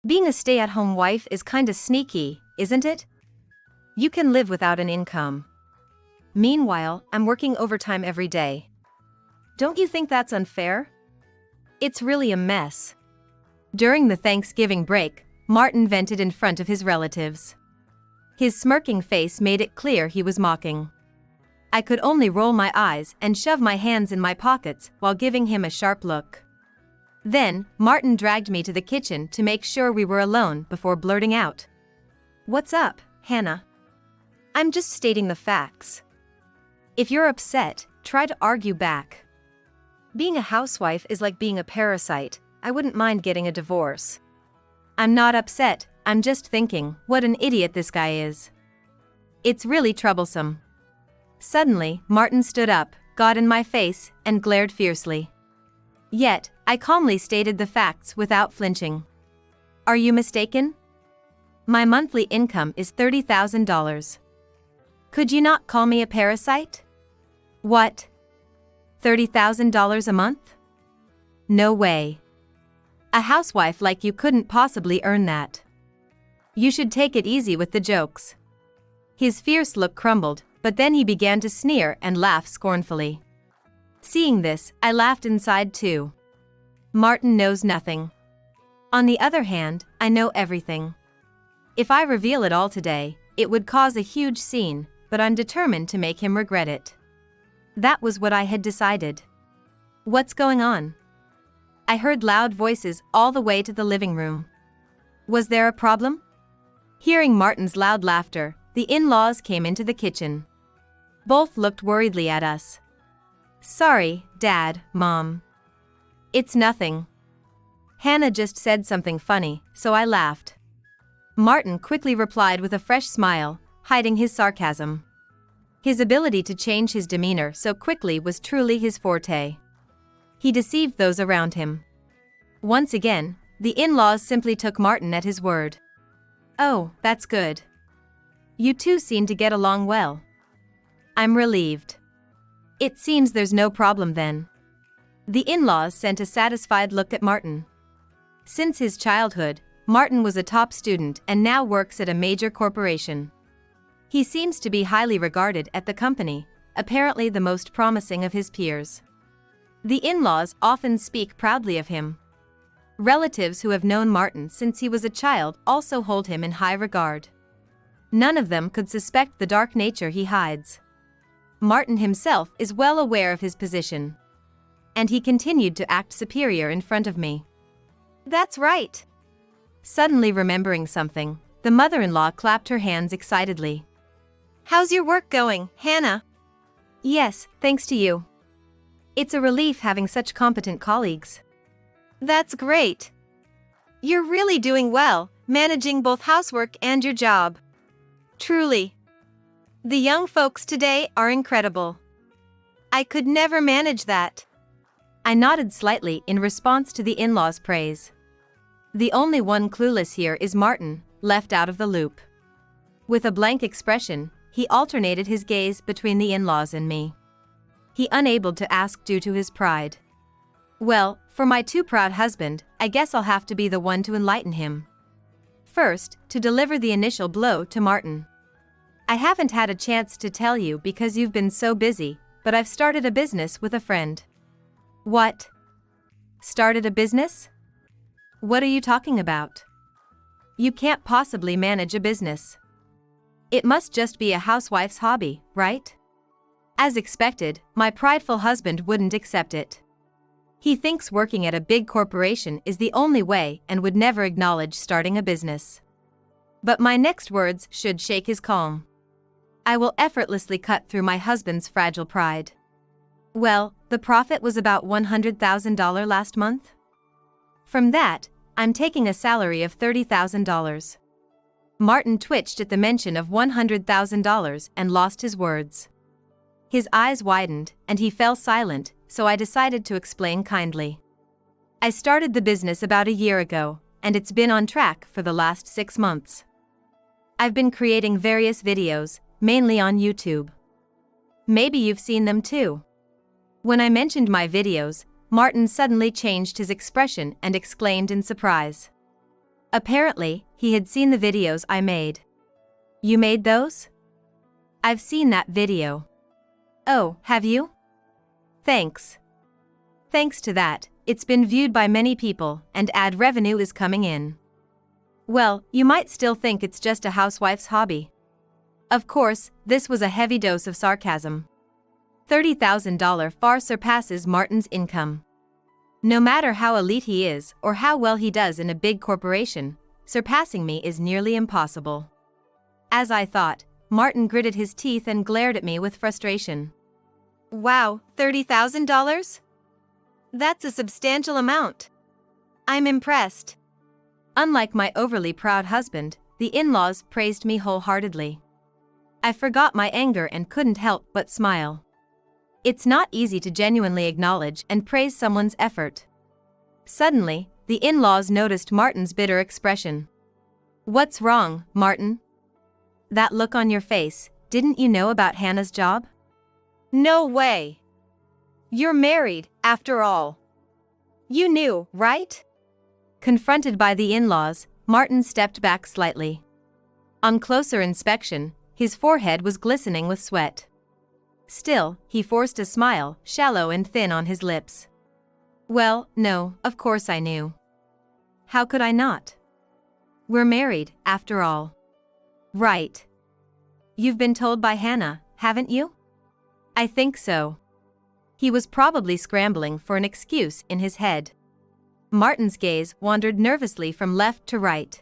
Being a stay-at-home wife is kinda sneaky, isn't it? You can live without an income. Meanwhile, I'm working overtime every day. Don't you think that's unfair? It's really a mess. During the Thanksgiving break, Martin vented in front of his relatives. His smirking face made it clear he was mocking. I could only roll my eyes and shove my hands in my pockets while giving him a sharp look. Then, Martin dragged me to the kitchen to make sure we were alone before blurting out. "What's up, Hannah? I'm just stating the facts. If you're upset, try to argue back. Being a housewife is like being a parasite. I wouldn't mind getting a divorce. I'm not upset, I'm just thinking, what an idiot this guy is. It's really troublesome." Suddenly, Martin stood up, got in my face, and glared fiercely. Yet, I calmly stated the facts without flinching. "Are you mistaken? My monthly income is $30,000. Could you not call me a parasite? What? $30,000 a month? No way. A housewife like you couldn't possibly earn that. You should take it easy with the jokes." His fierce look crumbled, but then he began to sneer and laugh scornfully. Seeing this, I laughed inside too. Martin knows nothing. On the other hand, I know everything. If I reveal it all today, it would cause a huge scene, but I'm determined to make him regret it. That was what I had decided. "What's going on?" I heard loud voices all the way to the living room. Was there a problem? Hearing Martin's loud laughter, the in-laws came into the kitchen. Both looked worriedly at us. "Sorry, Dad, Mom. It's nothing. Hannah just said something funny, so I laughed." Martin quickly replied with a fresh smile, hiding his sarcasm. His ability to change his demeanor so quickly was truly his forte. He deceived those around him. Once again, the in-laws simply took Martin at his word. "Oh, that's good. You two seem to get along well." I'm relieved. "It seems there's no problem then." The in-laws sent a satisfied look at Martin. Since his childhood, Martin was a top student and now works at a major corporation. He seems to be highly regarded at the company, apparently the most promising of his peers. The in-laws often speak proudly of him. Relatives who have known Martin since he was a child also hold him in high regard. None of them could suspect the dark nature he hides. Martin himself is well aware of his position. And he continued to act superior in front of me. "That's right." Suddenly remembering something, the mother-in-law clapped her hands excitedly. "How's your work going, Hannah?" "Yes, thanks to you. It's a relief having such competent colleagues." "That's great. You're really doing well, managing both housework and your job. Truly. The young folks today are incredible. I could never manage that." I nodded slightly in response to the in-laws' praise. The only one clueless here is Martin, left out of the loop. With a blank expression, he alternated his gaze between the in-laws and me. He unable to ask due to his pride. Well, for my too proud husband, I guess I'll have to be the one to enlighten him. First, to deliver the initial blow to Martin. "I haven't had a chance to tell you because you've been so busy, but I've started a business with a friend." "What? Started a business? What are you talking about? You can't possibly manage a business. It must just be a housewife's hobby, right?" As expected, my prideful husband wouldn't accept it. He thinks working at a big corporation is the only way and would never acknowledge starting a business. But my next words should shake his calm. I will effortlessly cut through my husband's fragile pride. "Well, the profit was about $100,000 last month. From that, I'm taking a salary of $30,000. Martin twitched at the mention of $100,000 and lost his words. His eyes widened, and he fell silent, so I decided to explain kindly. "I started the business about a year ago, and it's been on track for the last 6 months. I've been creating various videos, mainly on YouTube. Maybe you've seen them too." When I mentioned my videos, Martin suddenly changed his expression and exclaimed in surprise. Apparently, he had seen the videos I made. You made those? I've seen that video. Oh, have you? Thanks. Thanks to that, it's been viewed by many people, and ad revenue is coming in. Well, you might still think it's just a housewife's hobby. Of course, this was a heavy dose of sarcasm. $30,000 far surpasses Martin's income. No matter how elite he is or how well he does in a big corporation, surpassing me is nearly impossible. As I thought, Martin gritted his teeth and glared at me with frustration. Wow, $30,000? That's a substantial amount. I'm impressed. Unlike my overly proud husband, the in-laws praised me wholeheartedly. I forgot my anger and couldn't help but smile. It's not easy to genuinely acknowledge and praise someone's effort. Suddenly, the in-laws noticed Martin's bitter expression. What's wrong, Martin? That look on your face, didn't you know about Hannah's job? No way. You're married, after all. You knew, right? Confronted by the in-laws, Martin stepped back slightly. On closer inspection, his forehead was glistening with sweat. Still, he forced a smile, shallow and thin on his lips. Well, no, of course I knew. How could I not? We're married, after all. Right. You've been told by Hannah, haven't you? I think so. He was probably scrambling for an excuse in his head. Martin's gaze wandered nervously from left to right.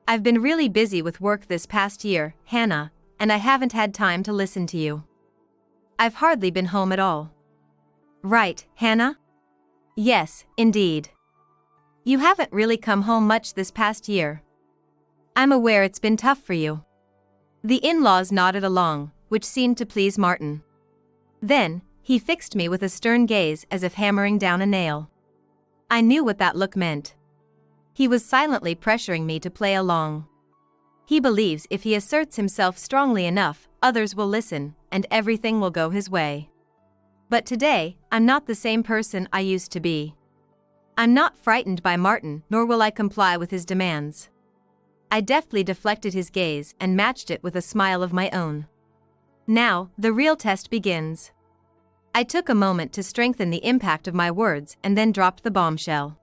I've been really busy with work this past year, Hannah, and I haven't had time to listen to you. I've hardly been home at all. Right, Hannah? Yes, indeed. You haven't really come home much this past year. I'm aware it's been tough for you. The in-laws nodded along, which seemed to please Martin. Then, he fixed me with a stern gaze as if hammering down a nail. I knew what that look meant. He was silently pressuring me to play along. He believes if he asserts himself strongly enough, others will listen, and everything will go his way. But today, I'm not the same person I used to be. I'm not frightened by Martin, nor will I comply with his demands. I deftly deflected his gaze and matched it with a smile of my own. Now, the real test begins. I took a moment to strengthen the impact of my words and then dropped the bombshell.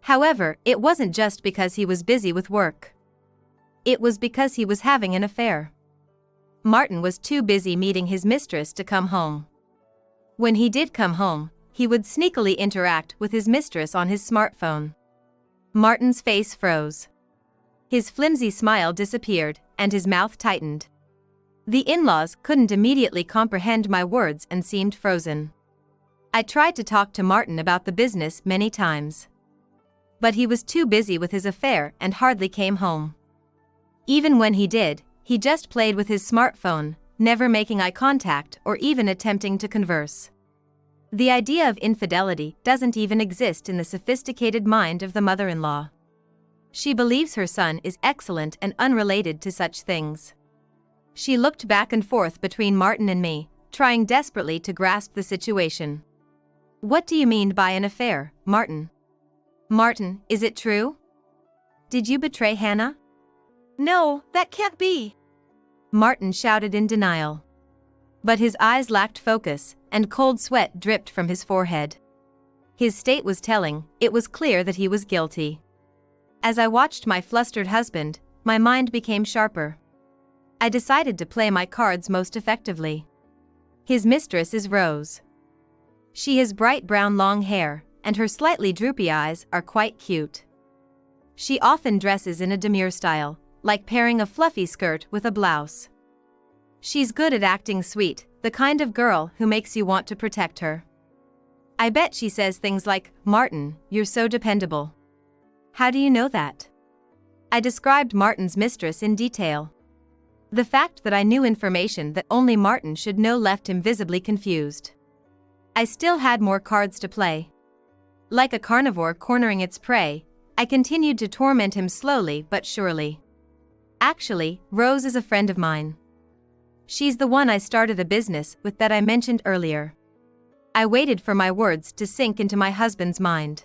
However, it wasn't just because he was busy with work. It was because he was having an affair. Martin was too busy meeting his mistress to come home. When he did come home, he would sneakily interact with his mistress on his smartphone. Martin's face froze. His flimsy smile disappeared, and his mouth tightened. The in-laws couldn't immediately comprehend my words and seemed frozen. I tried to talk to Martin about the business many times. But he was too busy with his affair and hardly came home. Even when he did, he just played with his smartphone, never making eye contact or even attempting to converse. The idea of infidelity doesn't even exist in the sophisticated mind of the mother-in-law. She believes her son is excellent and unrelated to such things. She looked back and forth between Martin and me, trying desperately to grasp the situation. What do you mean by an affair, Martin? Martin, is it true? Did you betray Hannah? No, that can't be. Martin shouted in denial. But his eyes lacked focus, and cold sweat dripped from his forehead. His state was telling, it was clear that he was guilty. As I watched my flustered husband, my mind became sharper. I decided to play my cards most effectively. His mistress is Rose. She has bright brown long hair, and her slightly droopy eyes are quite cute. She often dresses in a demure style, like pairing a fluffy skirt with a blouse. She's good at acting sweet, the kind of girl who makes you want to protect her. I bet she says things like, "Martin, you're so dependable." How do you know that? I described Martin's mistress in detail. The fact that I knew information that only Martin should know left him visibly confused. I still had more cards to play. Like a carnivore cornering its prey, I continued to torment him slowly but surely. Actually, Rose is a friend of mine. She's the one I started a business with that I mentioned earlier. I waited for my words to sink into my husband's mind.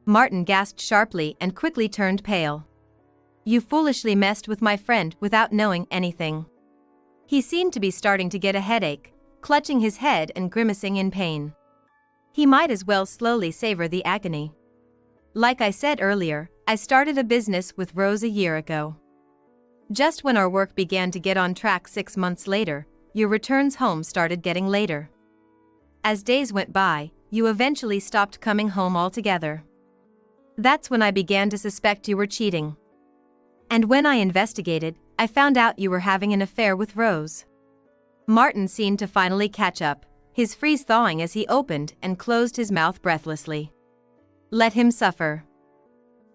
Martin gasped sharply and quickly turned pale. You foolishly messed with my friend without knowing anything. He seemed to be starting to get a headache, clutching his head and grimacing in pain. He might as well slowly savor the agony. Like I said earlier, I started a business with Rose a year ago. Just when our work began to get on track 6 months later, your returns home started getting later. As days went by, you eventually stopped coming home altogether. That's when I began to suspect you were cheating. And when I investigated, I found out you were having an affair with Rose. Martin seemed to finally catch up, his freeze thawing as he opened and closed his mouth breathlessly. Let him suffer.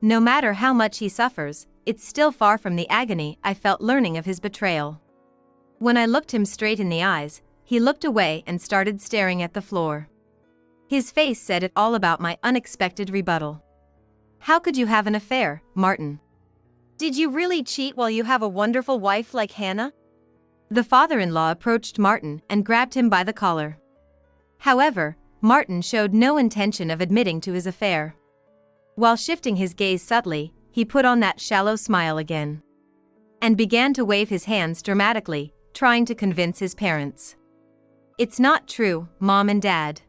No matter how much he suffers, it's still far from the agony I felt learning of his betrayal. When I looked him straight in the eyes, he looked away and started staring at the floor. His face said it all about my unexpected rebuttal. How could you have an affair, Martin? Did you really cheat while you have a wonderful wife like Hannah? The father-in-law approached Martin and grabbed him by the collar. However, Martin showed no intention of admitting to his affair. While shifting his gaze subtly, he put on that shallow smile again. And began to wave his hands dramatically, trying to convince his parents. It's not true, Mom and Dad.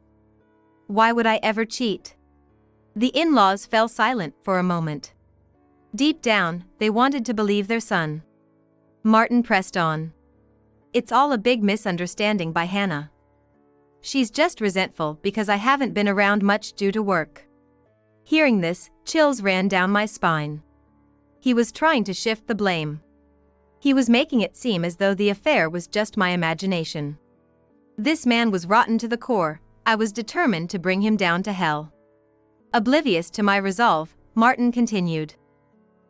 Why would I ever cheat? The in-laws fell silent for a moment. Deep down, they wanted to believe their son. Martin pressed on. It's all a big misunderstanding by Hannah. She's just resentful because I haven't been around much due to work. Hearing this, chills ran down my spine. He was trying to shift the blame. He was making it seem as though the affair was just my imagination. This man was rotten to the core. I was determined to bring him down to hell. Oblivious to my resolve, Martin continued.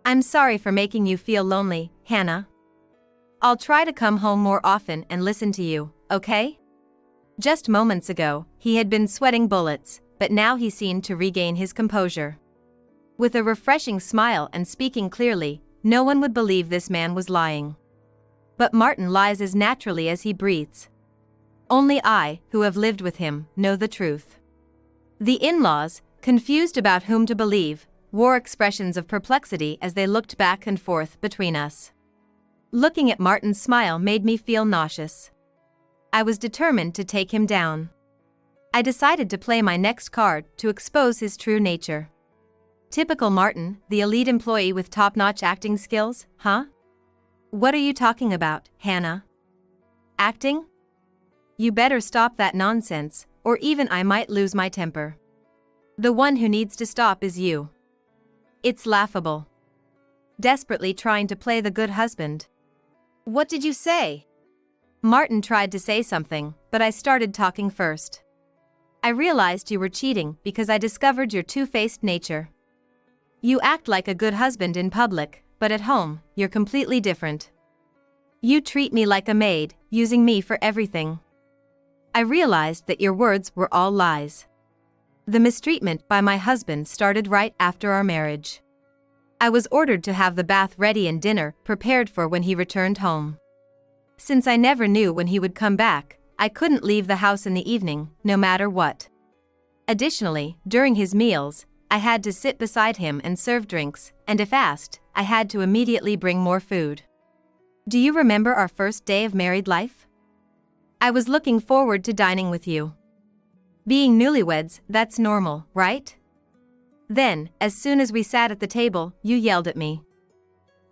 I'm sorry for making you feel lonely, Hannah. I'll try to come home more often and listen to you, okay? Just moments ago, he had been sweating bullets, but now he seemed to regain his composure. With a refreshing smile and speaking clearly, no one would believe this man was lying. But Martin lies as naturally as he breathes. Only I, who have lived with him, know the truth. The in-laws, confused about whom to believe, wore expressions of perplexity as they looked back and forth between us. Looking at Martin's smile made me feel nauseous. I was determined to take him down. I decided to play my next card to expose his true nature. Typical Martin, the elite employee with top-notch acting skills, huh? What are you talking about, Hannah? Acting? You better stop that nonsense, or even I might lose my temper. The one who needs to stop is you. It's laughable. Desperately trying to play the good husband. What did you say? Martin tried to say something, but I started talking first. I realized you were cheating because I discovered your two-faced nature. You act like a good husband in public, but at home, you're completely different. You treat me like a maid, using me for everything. I realized that your words were all lies. The mistreatment by my husband started right after our marriage. I was ordered to have the bath ready and dinner prepared for when he returned home. Since I never knew when he would come back, I couldn't leave the house in the evening, no matter what. Additionally, during his meals, I had to sit beside him and serve drinks, and if asked, I had to immediately bring more food. Do you remember our first day of married life? I was looking forward to dining with you. Being newlyweds, that's normal, right? Then, as soon as we sat at the table, you yelled at me.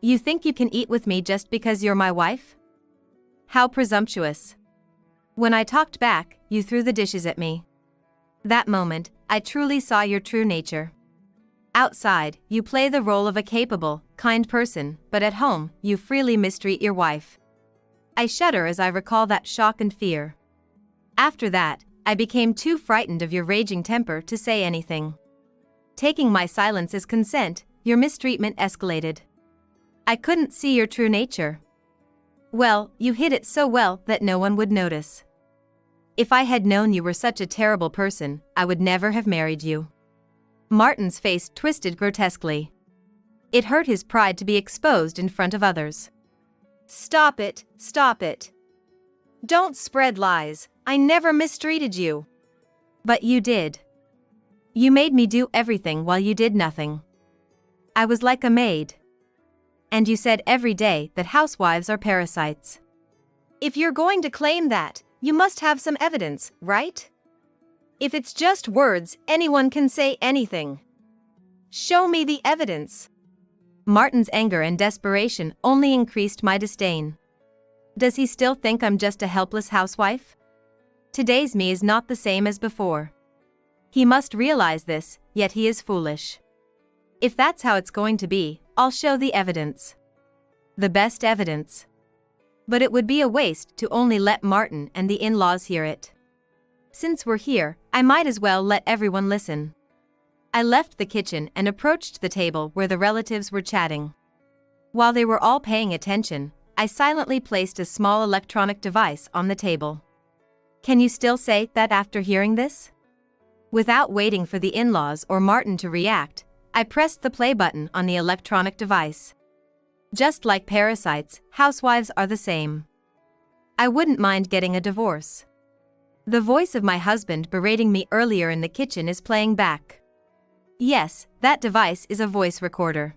You think you can eat with me just because you're my wife? How presumptuous. When I talked back, you threw the dishes at me. That moment, I truly saw your true nature. Outside, you play the role of a capable, kind person, but at home, you freely mistreat your wife. I shudder as I recall that shock and fear. After that, I became too frightened of your raging temper to say anything. Taking my silence as consent, your mistreatment escalated. I couldn't see your true nature. Well, you hid it so well that no one would notice. If I had known you were such a terrible person, I would never have married you. Martin's face twisted grotesquely. It hurt his pride to be exposed in front of others. Stop it, stop it. Don't spread lies. I never mistreated you. But you did. You made me do everything while you did nothing. I was like a maid. And you said every day that housewives are parasites. If you're going to claim that, you must have some evidence, right? If it's just words, anyone can say anything. Show me the evidence. Martin's anger and desperation only increased my disdain. Does he still think I'm just a helpless housewife? Today's me is not the same as before. He must realize this, yet he is foolish. If that's how it's going to be, I'll show the evidence. The best evidence. But it would be a waste to only let Martin and the in-laws hear it. Since we're here, I might as well let everyone listen. I left the kitchen and approached the table where the relatives were chatting. While they were all paying attention, I silently placed a small electronic device on the table. Can you still say that after hearing this? Without waiting for the in-laws or Martin to react, I pressed the play button on the electronic device. Just like parasites, housewives are the same. I wouldn't mind getting a divorce. The voice of my husband berating me earlier in the kitchen is playing back. Yes, that device is a voice recorder.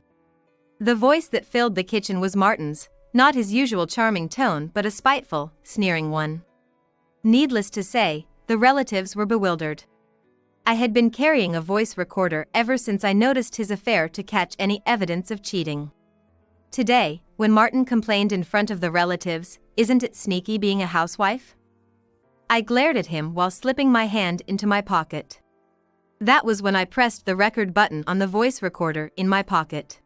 The voice that filled the kitchen was Martin's, not his usual charming tone but a spiteful, sneering one. Needless to say, the relatives were bewildered. I had been carrying a voice recorder ever since I noticed his affair to catch any evidence of cheating. Today, when Martin complained in front of the relatives, "Isn't it sneaky being a housewife?" I glared at him while slipping my hand into my pocket. That was when I pressed the record button on the voice recorder in my pocket.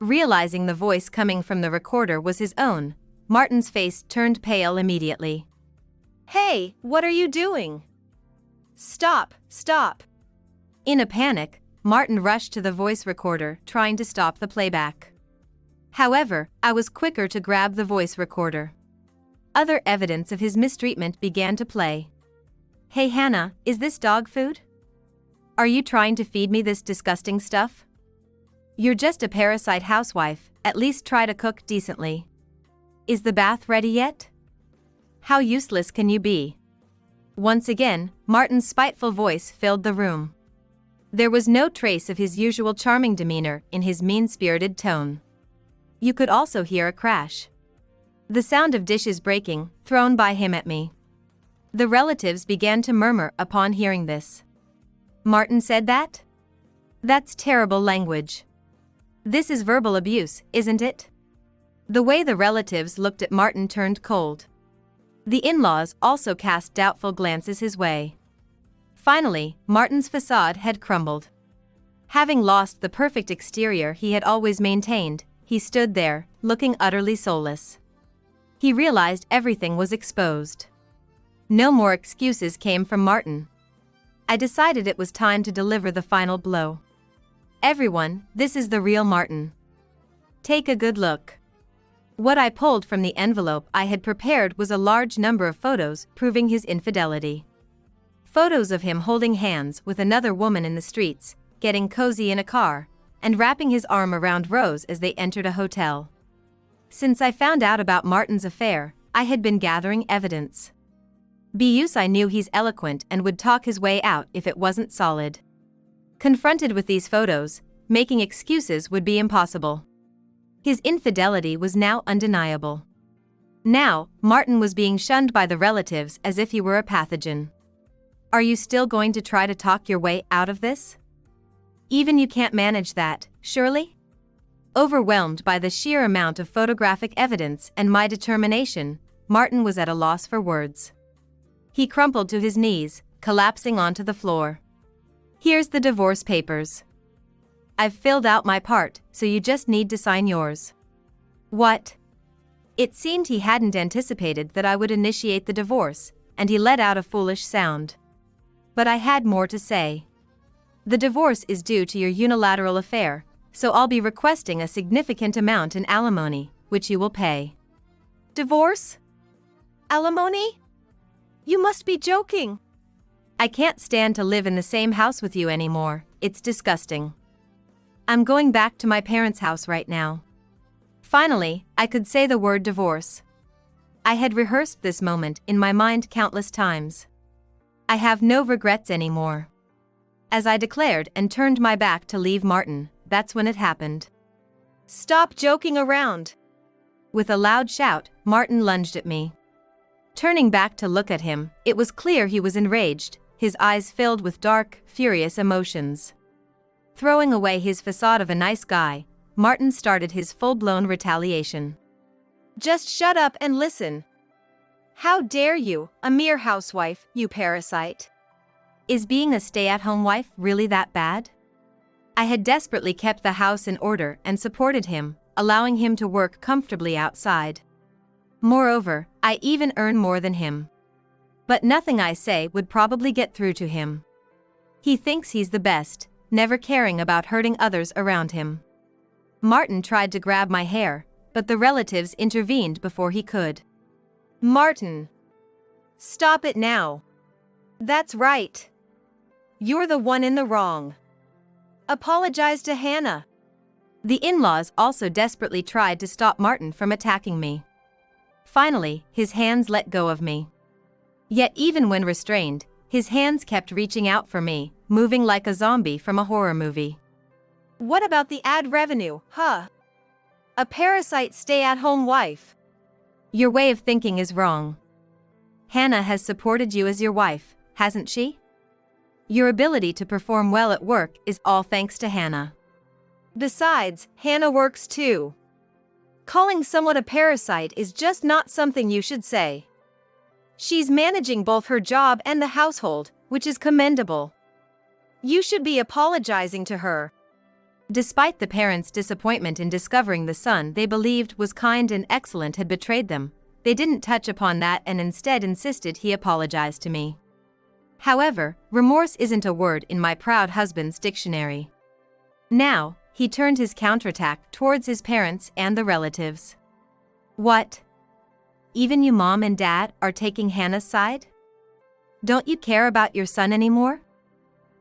Realizing the voice coming from the recorder was his own, Martin's face turned pale immediately. "Hey, what are you doing? Stop, stop." In a panic, Martin rushed to the voice recorder, trying to stop the playback. However, I was quicker to grab the voice recorder. Other evidence of his mistreatment began to play. "Hey Hannah, is this dog food? Are you trying to feed me this disgusting stuff? You're just a parasite housewife, at least try to cook decently. Is the bath ready yet? How useless can you be?" Once again, Martin's spiteful voice filled the room. There was no trace of his usual charming demeanor in his mean-spirited tone. You could also hear a crash. The sound of dishes breaking, thrown by him at me. The relatives began to murmur upon hearing this. "Martin said that? That's terrible language. This is verbal abuse, isn't it?" The way the relatives looked at Martin turned cold. The in-laws also cast doubtful glances his way. Finally, Martin's facade had crumbled. Having lost the perfect exterior he had always maintained, he stood there, looking utterly soulless. He realized everything was exposed. No more excuses came from Martin. I decided it was time to deliver the final blow. "Everyone, this is the real Martin. Take a good look." What I pulled from the envelope I had prepared was a large number of photos proving his infidelity. Photos of him holding hands with another woman in the streets, getting cozy in a car, and wrapping his arm around Rose as they entered a hotel. Since I found out about Martin's affair, I had been gathering evidence. I knew he's eloquent and would talk his way out if it wasn't solid. Confronted with these photos, making excuses would be impossible. His infidelity was now undeniable. Now, Martin was being shunned by the relatives as if he were a pathogen. Are you still going to try to talk your way out of this? Even you can't manage that, surely? Overwhelmed by the sheer amount of photographic evidence and my determination, Martin was at a loss for words. He crumpled to his knees, collapsing onto the floor. "Here's the divorce papers. I've filled out my part, so you just need to sign yours." "What?" It seemed he hadn't anticipated that I would initiate the divorce, and he let out a foolish sound. But I had more to say. "The divorce is due to your unilateral affair, so I'll be requesting a significant amount in alimony, which you will pay." "Divorce? Alimony? You must be joking." "I can't stand to live in the same house with you anymore, it's disgusting. I'm going back to my parents' house right now." Finally, I could say the word divorce. I had rehearsed this moment in my mind countless times. I have no regrets anymore. As I declared and turned my back to leave Martin, that's when it happened. "Stop joking around!" With a loud shout, Martin lunged at me. Turning back to look at him, it was clear he was enraged, his eyes filled with dark, furious emotions. Throwing away his facade of a nice guy, Martin started his full-blown retaliation. "Just shut up and listen. How dare you, a mere housewife, you parasite? Is being a stay-at-home wife really that bad?" I had desperately kept the house in order and supported him, allowing him to work comfortably outside. Moreover, I even earn more than him. But nothing I say would probably get through to him. He thinks he's the best, never caring about hurting others around him. Martin tried to grab my hair, but the relatives intervened before he could. "Martin! Stop it now. That's right. You're the one in the wrong. Apologize to Hannah." The in-laws also desperately tried to stop Martin from attacking me. Finally, his hands let go of me. Yet even when restrained, his hands kept reaching out for me, moving like a zombie from a horror movie. "What about the ad revenue, huh? A parasite stay-at-home wife." Your way of thinking is wrong. Hannah has supported you as your wife, hasn't she? Your ability to perform well at work is all thanks to Hannah. Besides, Hannah works too. Calling someone a parasite is just not something you should say. She's managing both her job and the household, which is commendable. You should be apologizing to her. Despite the parents' disappointment in discovering the son they believed was kind and excellent had betrayed them, they didn't touch upon that and instead insisted he apologize to me. However, remorse isn't a word in my proud husband's dictionary. Now, he turned his counterattack towards his parents and the relatives. "What? Even you mom and dad are taking Hannah's side? Don't you care about your son anymore?"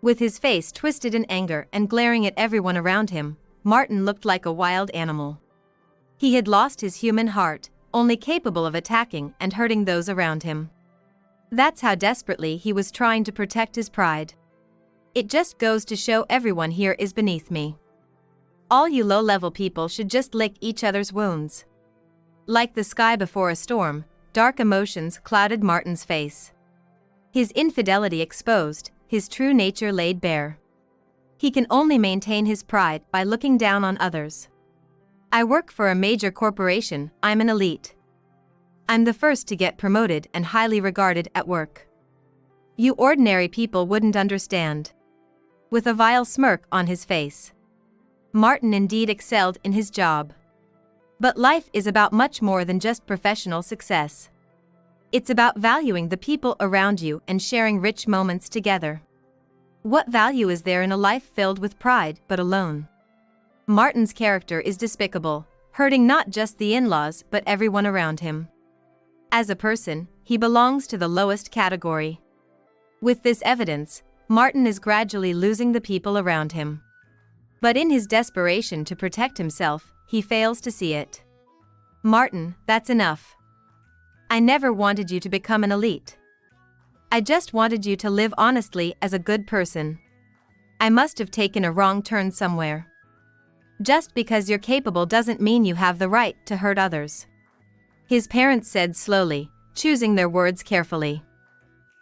With his face twisted in anger and glaring at everyone around him, Martin looked like a wild animal. He had lost his human heart, only capable of attacking and hurting those around him. That's how desperately he was trying to protect his pride. It just goes to show everyone here is beneath me. All you low-level people should just lick each other's wounds. Like the sky before a storm, dark emotions clouded Martin's face. His infidelity exposed, his true nature laid bare. He can only maintain his pride by looking down on others. "I work for a major corporation, I'm an elite. I'm the first to get promoted and highly regarded at work. You ordinary people wouldn't understand." With a vile smirk on his face. Martin indeed excelled in his job. But life is about much more than just professional success. It's about valuing the people around you and sharing rich moments together. What value is there in a life filled with pride but alone? Martin's character is despicable, hurting not just the in-laws but everyone around him. As a person, he belongs to the lowest category. With this evidence, Martin is gradually losing the people around him. But in his desperation to protect himself, he fails to see it. "Martin, that's enough. I never wanted you to become an elite. I just wanted you to live honestly as a good person. I must have taken a wrong turn somewhere. Just because you're capable doesn't mean you have the right to hurt others." His parents said slowly, choosing their words carefully.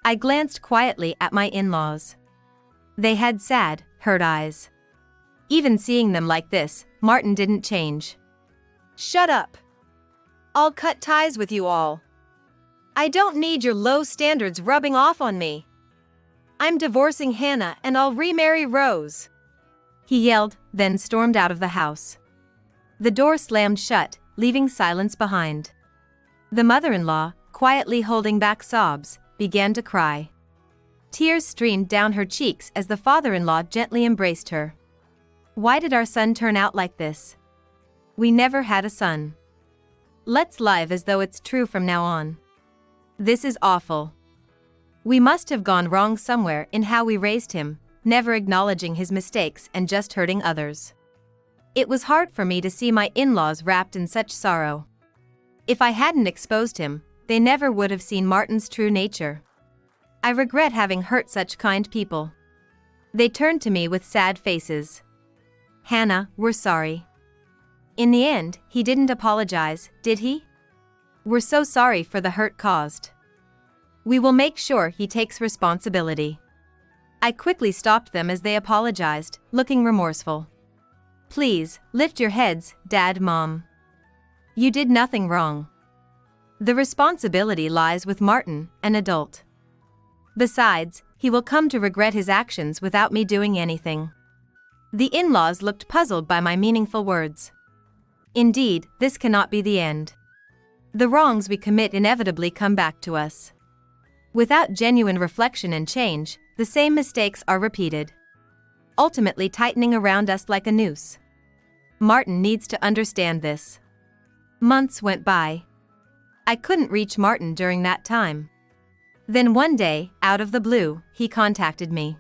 I glanced quietly at my in-laws. They had sad, hurt eyes. Even seeing them like this, Martin didn't change. "Shut up. I'll cut ties with you all. I don't need your low standards rubbing off on me. I'm divorcing Hannah and I'll remarry Rose." He yelled, then stormed out of the house. The door slammed shut, leaving silence behind. The mother-in-law, quietly holding back sobs, began to cry. Tears streamed down her cheeks as the father-in-law gently embraced her. "Why did our son turn out like this? We never had a son. Let's live as though it's true from now on. This is awful. We must have gone wrong somewhere in how we raised him, never acknowledging his mistakes and just hurting others." It was hard for me to see my in-laws wrapped in such sorrow. If I hadn't exposed him, they never would have seen Martin's true nature. I regret having hurt such kind people. They turned to me with sad faces. Hannah, we're sorry. In the end, he didn't apologize, did he? We're so sorry for the hurt caused. We will make sure he takes responsibility. I quickly stopped them as they apologized, looking remorseful. Please, lift your heads, Dad, Mom. You did nothing wrong. The responsibility lies with Martin, an adult. Besides, he will come to regret his actions without me doing anything. The in-laws looked puzzled by my meaningful words. Indeed, this cannot be the end. The wrongs we commit inevitably come back to us. Without genuine reflection and change, the same mistakes are repeated, ultimately tightening around us like a noose. Martin needs to understand this. Months went by. I couldn't reach Martin during that time. Then one day, out of the blue, he contacted me.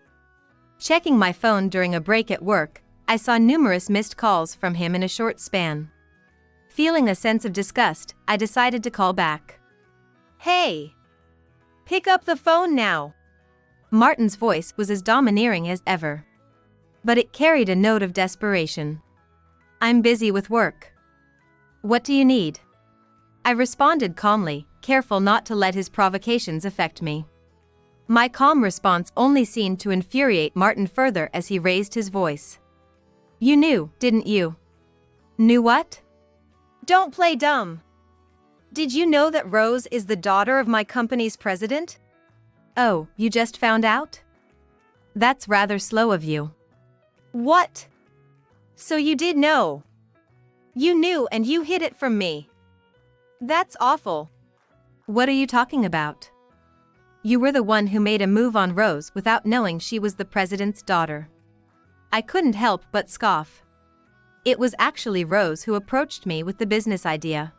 Checking my phone during a break at work, I saw numerous missed calls from him in a short span. Feeling a sense of disgust, I decided to call back. Hey! Pick up the phone now! Martin's voice was as domineering as ever. But it carried a note of desperation. I'm busy with work. What do you need? I responded calmly, careful not to let his provocations affect me. My calm response only seemed to infuriate Martin further as he raised his voice. You knew, didn't you? Knew what? Don't play dumb. Did you know that Rose is the daughter of my company's president? Oh, you just found out? That's rather slow of you. What? So you did know? You knew and you hid it from me. That's awful. What are you talking about? You were the one who made a move on Rose without knowing she was the president's daughter. I couldn't help but scoff. It was actually Rose who approached me with the business idea.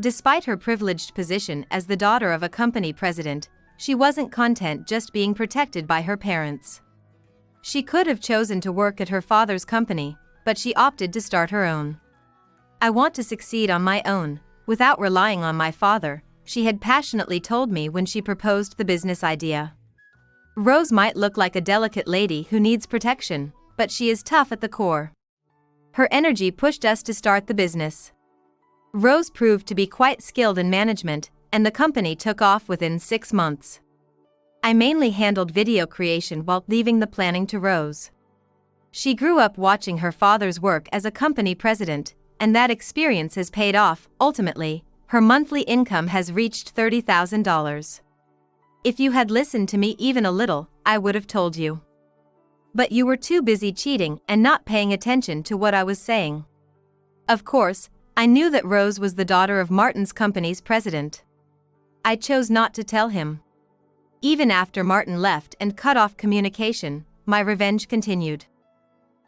Despite her privileged position as the daughter of a company president, she wasn't content just being protected by her parents. She could have chosen to work at her father's company, but she opted to start her own. I want to succeed on my own, without relying on my father, she had passionately told me when she proposed the business idea. Rose might look like a delicate lady who needs protection, but she is tough at the core. Her energy pushed us to start the business. Rose proved to be quite skilled in management, and the company took off within 6 months. I mainly handled video creation while leaving the planning to Rose. She grew up watching her father's work as a company president, and that experience has paid off. Ultimately, her monthly income has reached $30,000. If you had listened to me even a little, I would have told you. But you were too busy cheating and not paying attention to what I was saying. Of course, I knew that Rose was the daughter of Martin's company's president. I chose not to tell him. Even after Martin left and cut off communication, my revenge continued.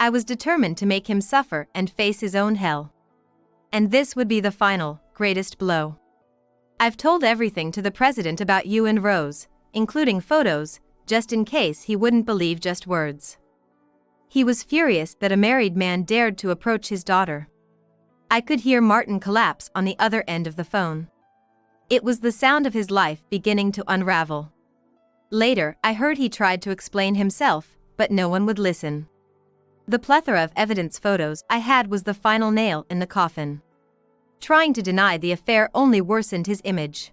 I was determined to make him suffer and face his own hell. And this would be the final, greatest blow. I've told everything to the president about you and Rose, including photos, just in case he wouldn't believe just words. He was furious that a married man dared to approach his daughter. I could hear Martin collapse on the other end of the phone. It was the sound of his life beginning to unravel. Later, I heard he tried to explain himself, but no one would listen. The plethora of evidence photos I had was the final nail in the coffin. Trying to deny the affair only worsened his image.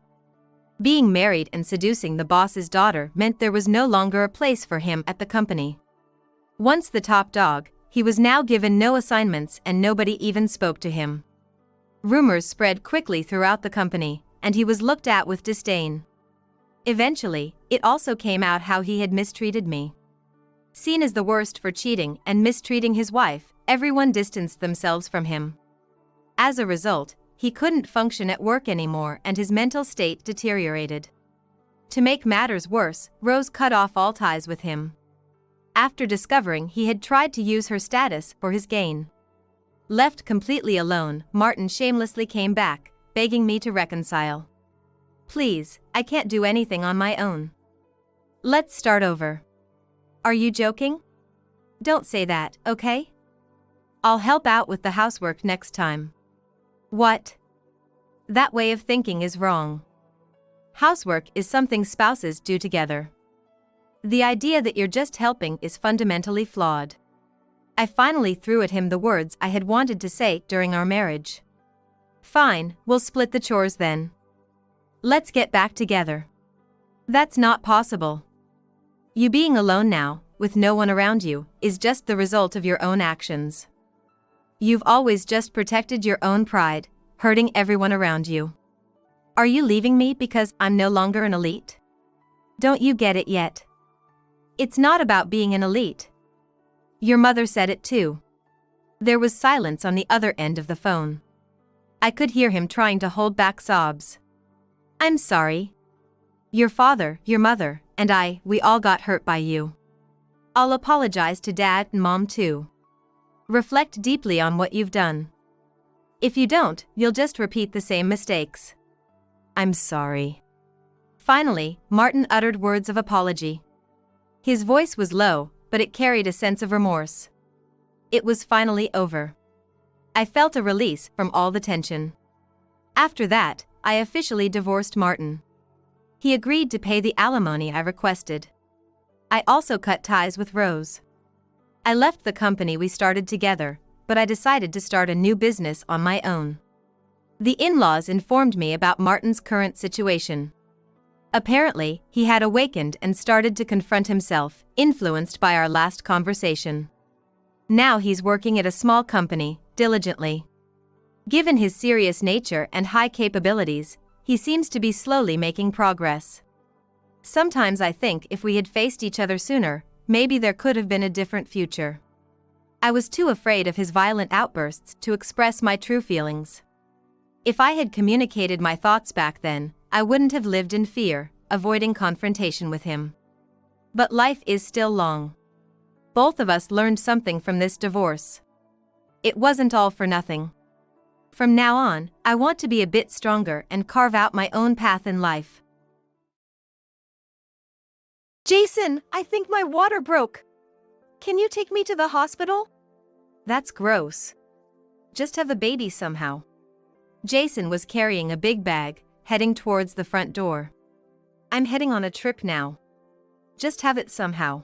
Being married and seducing the boss's daughter meant there was no longer a place for him at the company. Once the top dog, he was now given no assignments and nobody even spoke to him. Rumors spread quickly throughout the company, and he was looked at with disdain. Eventually, it also came out how he had mistreated me. Seen as the worst for cheating and mistreating his wife, everyone distanced themselves from him. As a result, he couldn't function at work anymore and his mental state deteriorated. To make matters worse, Rose cut off all ties with him. After discovering he had tried to use her status for his gain. Left completely alone, Martin shamelessly came back, begging me to reconcile. Please, I can't do anything on my own. Let's start over. Are you joking? Don't say that, okay? I'll help out with the housework next time. What? That way of thinking is wrong. Housework is something spouses do together. The idea that you're just helping is fundamentally flawed. I finally threw at him the words I had wanted to say during our marriage. Fine, we'll split the chores then. Let's get back together. That's not possible. You being alone now, with no one around you, is just the result of your own actions. You've always just protected your own pride, hurting everyone around you. Are you leaving me because I'm no longer an elite? Don't you get it yet? It's not about being an elite. Your mother said it too. There was silence on the other end of the phone. I could hear him trying to hold back sobs. I'm sorry. Your father, your mother, and we all got hurt by you. I'll apologize to Dad and Mom too. Reflect deeply on what you've done. If you don't, you'll just repeat the same mistakes. I'm sorry. Finally, Martin uttered words of apology. His voice was low, but it carried a sense of remorse. It was finally over. I felt a release from all the tension. After that, I officially divorced Martin. He agreed to pay the alimony I requested. I also cut ties with Rose. I left the company we started together, but I decided to start a new business on my own. The in-laws informed me about Martin's current situation. Apparently, he had awakened and started to confront himself, influenced by our last conversation. Now he's working at a small company, diligently. Given his serious nature and high capabilities, he seems to be slowly making progress. Sometimes I think if we had faced each other sooner, maybe there could have been a different future. I was too afraid of his violent outbursts to express my true feelings. If I had communicated my thoughts back then, I wouldn't have lived in fear, avoiding confrontation with him. But life is still long. Both of us learned something from this divorce. It wasn't all for nothing. From now on, I want to be a bit stronger and carve out my own path in life. Jason, I think my water broke. Can you take me to the hospital? That's gross. Just have the baby somehow. Jason was carrying a big bag, heading towards the front door. I'm heading on a trip now. Just have it somehow.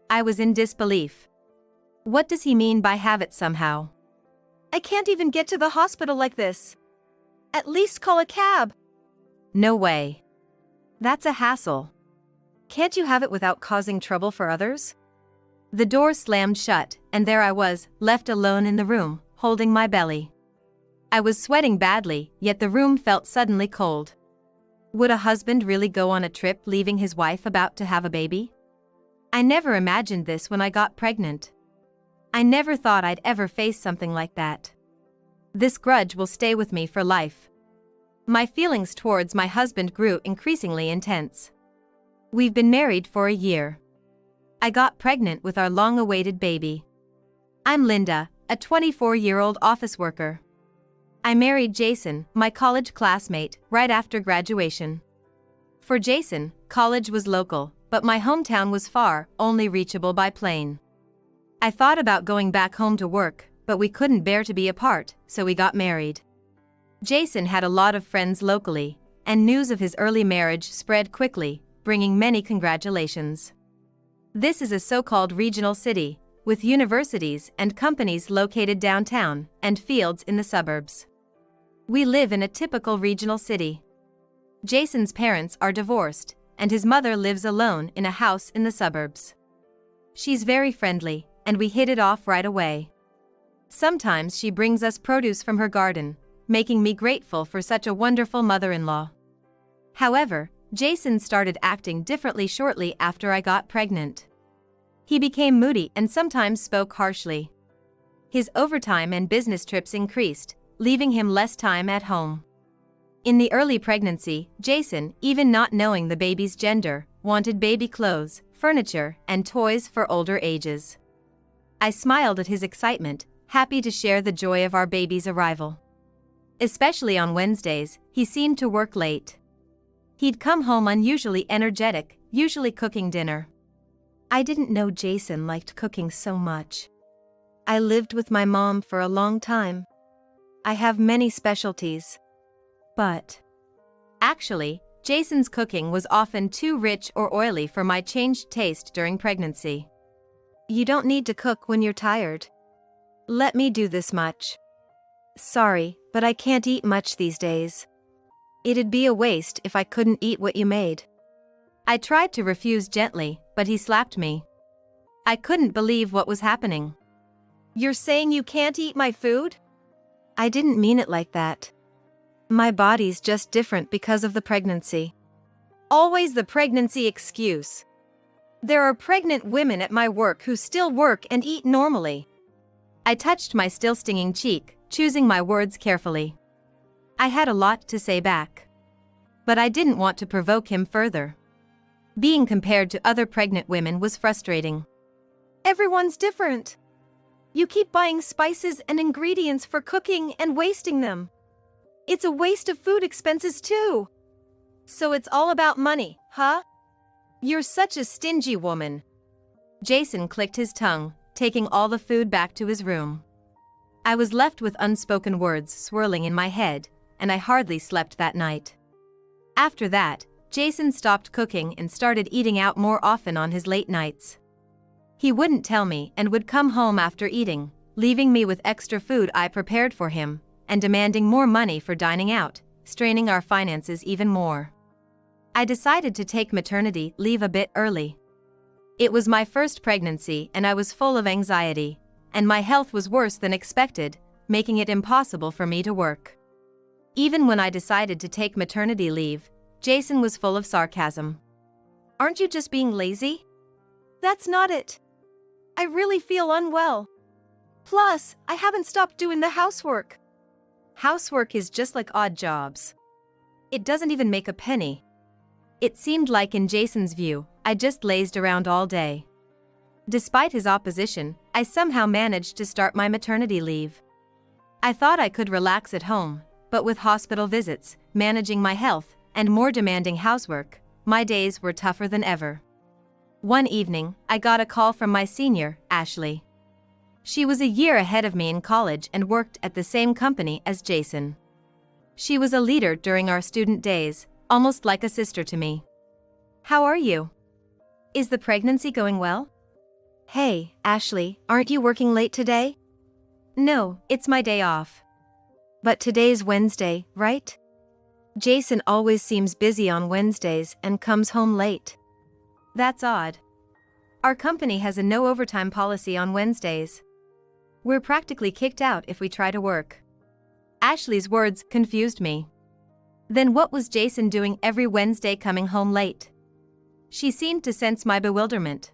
I was in disbelief. What does he mean by have it somehow? I can't even get to the hospital like this. At least call a cab. No way. That's a hassle. Can't you have it without causing trouble for others? The door slammed shut, and there I was, left alone in the room, holding my belly. I was sweating badly, yet the room felt suddenly cold. Would a husband really go on a trip leaving his wife about to have a baby? I never imagined this when I got pregnant. I never thought I'd ever face something like that. This grudge will stay with me for life. My feelings towards my husband grew increasingly intense. We've been married for a year. I got pregnant with our long-awaited baby. I'm Linda, a 24-year-old office worker. I married Jason, my college classmate, right after graduation. For Jason, college was local, but my hometown was far, only reachable by plane. I thought about going back home to work, but we couldn't bear to be apart, so we got married. Jason had a lot of friends locally, and news of his early marriage spread quickly, bringing many congratulations. This is a so-called regional city, with universities and companies located downtown, and fields in the suburbs. We live in a typical regional city. Jason's parents are divorced, and his mother lives alone in a house in the suburbs. She's very friendly, and we hit it off right away. Sometimes she brings us produce from her garden, making me grateful for such a wonderful mother-in-law. However, Jason started acting differently shortly after I got pregnant. He became moody and sometimes spoke harshly. His overtime and business trips increased, leaving him less time at home. In the early pregnancy, Jason, even not knowing the baby's gender, wanted baby clothes, furniture, and toys for older ages. I smiled at his excitement, happy to share the joy of our baby's arrival. Especially on Wednesdays, he seemed to work late. He'd come home unusually energetic, usually cooking dinner. I didn't know Jason liked cooking so much. I lived with my mom for a long time. I have many specialties. But actually, Jason's cooking was often too rich or oily for my changed taste during pregnancy. You don't need to cook when you're tired. Let me do this much. Sorry, but I can't eat much these days. It'd be a waste if I couldn't eat what you made. I tried to refuse gently, but he slapped me. I couldn't believe what was happening. You're saying you can't eat my food? I didn't mean it like that. My body's just different because of the pregnancy. Always the pregnancy excuse. There are pregnant women at my work who still work and eat normally. I touched my still stinging cheek, choosing my words carefully. I had a lot to say back. But I didn't want to provoke him further. Being compared to other pregnant women was frustrating. Everyone's different. You keep buying spices and ingredients for cooking and wasting them. It's a waste of food expenses too. So it's all about money, huh? You're such a stingy woman. Jason clicked his tongue, taking all the food back to his room. I was left with unspoken words swirling in my head, and I hardly slept that night. After that, Jason stopped cooking and started eating out more often on his late nights. He wouldn't tell me and would come home after eating, leaving me with extra food I prepared for him, and demanding more money for dining out, straining our finances even more. I decided to take maternity leave a bit early. It was my first pregnancy and I was full of anxiety, and my health was worse than expected, making it impossible for me to work. Even when I decided to take maternity leave, Jason was full of sarcasm. Aren't you just being lazy? That's not it. I really feel unwell. Plus, I haven't stopped doing the housework. Housework is just like odd jobs. It doesn't even make a penny. It seemed like in Jason's view, I just lazed around all day. Despite his opposition, I somehow managed to start my maternity leave. I thought I could relax at home, but with hospital visits, managing my health, and more demanding housework, my days were tougher than ever. One evening, I got a call from my senior, Ashley. She was a year ahead of me in college and worked at the same company as Jason. She was a leader during our student days, almost like a sister to me. How are you? Is the pregnancy going well? Hey, Ashley, aren't you working late today? No, it's my day off. But today's Wednesday, right? Jason always seems busy on Wednesdays and comes home late. That's odd. Our company has a no overtime policy on Wednesdays. We're practically kicked out if we try to work. Ashley's words confused me. Then what was Jason doing every Wednesday coming home late? She seemed to sense my bewilderment.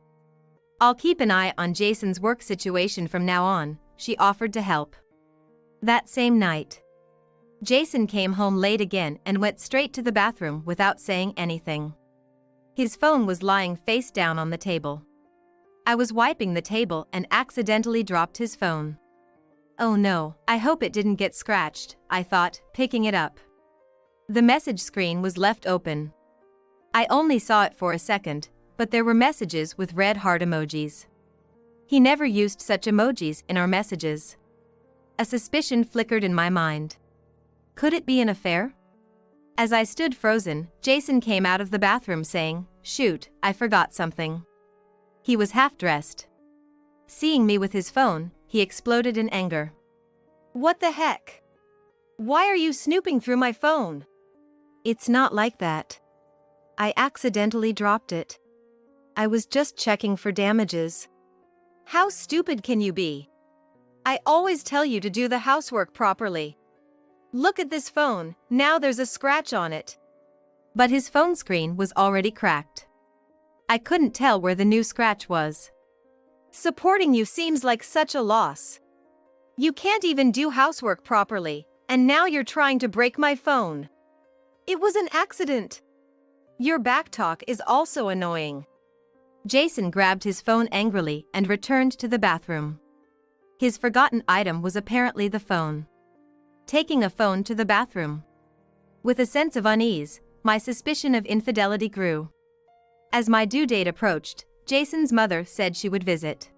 I'll keep an eye on Jason's work situation from now on, she offered to help. That same night, Jason came home late again and went straight to the bathroom without saying anything. His phone was lying face down on the table. I was wiping the table and accidentally dropped his phone. Oh no, I hope it didn't get scratched, I thought, picking it up. The message screen was left open. I only saw it for a second, but there were messages with red heart emojis. He never used such emojis in our messages. A suspicion flickered in my mind. Could it be an affair? As I stood frozen, Jason came out of the bathroom saying, "Shoot, I forgot something." He was half-dressed. Seeing me with his phone, he exploded in anger. What the heck? Why are you snooping through my phone? It's not like that. I accidentally dropped it. I was just checking for damages. How stupid can you be? I always tell you to do the housework properly. Look at this phone, now there's a scratch on it. But his phone screen was already cracked. I couldn't tell where the new scratch was. Supporting you seems like such a loss. You can't even do housework properly, and now you're trying to break my phone. It was an accident. Your backtalk is also annoying. Jason grabbed his phone angrily and returned to the bathroom. His forgotten item was apparently the phone. Taking a phone to the bathroom. With a sense of unease, my suspicion of infidelity grew. As my due date approached, Jason's mother said she would visit.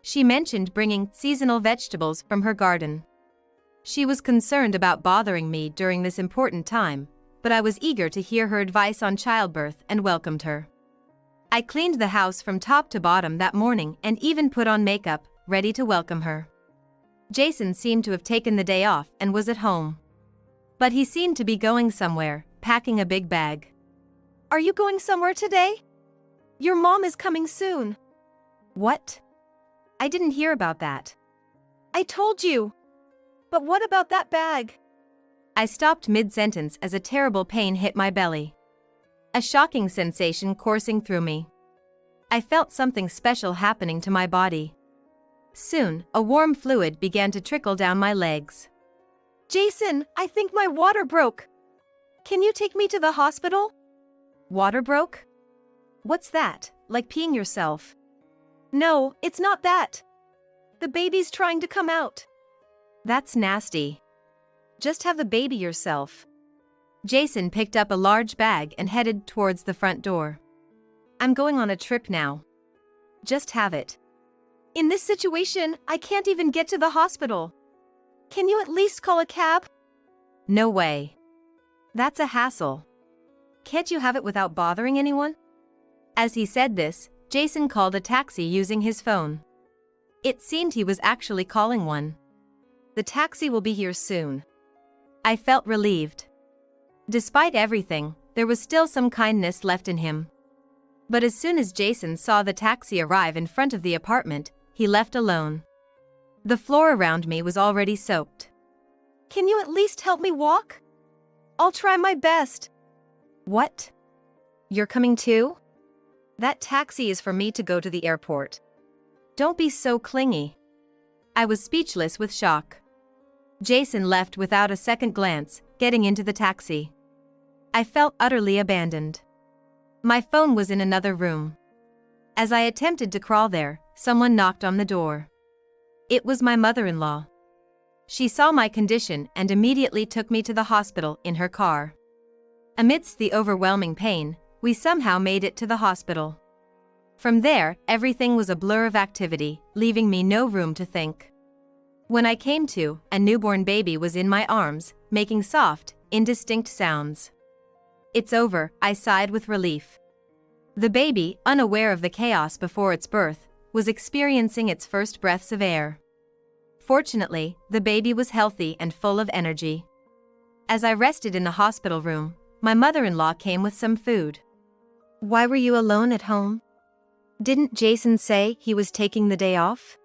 She mentioned bringing seasonal vegetables from her garden. She was concerned about bothering me during this important time, but I was eager to hear her advice on childbirth and welcomed her. I cleaned the house from top to bottom that morning and even put on makeup, ready to welcome her. Jason seemed to have taken the day off and was at home. But he seemed to be going somewhere, packing a big bag. Are you going somewhere today? Your mom is coming soon. What? I didn't hear about that. I told you. But what about that bag? I stopped mid-sentence as a terrible pain hit my belly. A shocking sensation coursing through me. I felt something special happening to my body. Soon, a warm fluid began to trickle down my legs. Jason, I think my water broke. Can you take me to the hospital? Water broke? What's that, like peeing yourself? No, it's not that. The baby's trying to come out. That's nasty. Just have the baby yourself. Jason picked up a large bag and headed towards the front door. I'm going on a trip now. Just have it. In this situation, I can't even get to the hospital. Can you at least call a cab? No way. That's a hassle. Can't you have it without bothering anyone? As he said this, Jason called a taxi using his phone. It seemed he was actually calling one. The taxi will be here soon. I felt relieved. Despite everything, there was still some kindness left in him. But as soon as Jason saw the taxi arrive in front of the apartment, he left alone. The floor around me was already soaked. Can you at least help me walk? I'll try my best. What? You're coming too? That taxi is for me to go to the airport. Don't be so clingy. I was speechless with shock. Jason left without a second glance, getting into the taxi. I felt utterly abandoned. My phone was in another room. As I attempted to crawl there, someone knocked on the door. It was my mother-in-law. She saw my condition and immediately took me to the hospital in her car. Amidst the overwhelming pain, we somehow made it to the hospital. From there, everything was a blur of activity, leaving me no room to think. When I came to, a newborn baby was in my arms, making soft, indistinct sounds. It's over, I sighed with relief. The baby, unaware of the chaos before its birth, was experiencing its first breaths of air. Fortunately, the baby was healthy and full of energy. As I rested in the hospital room, my mother-in-law came with some food. Why were you alone at home? Didn't Jason say he was taking the day off?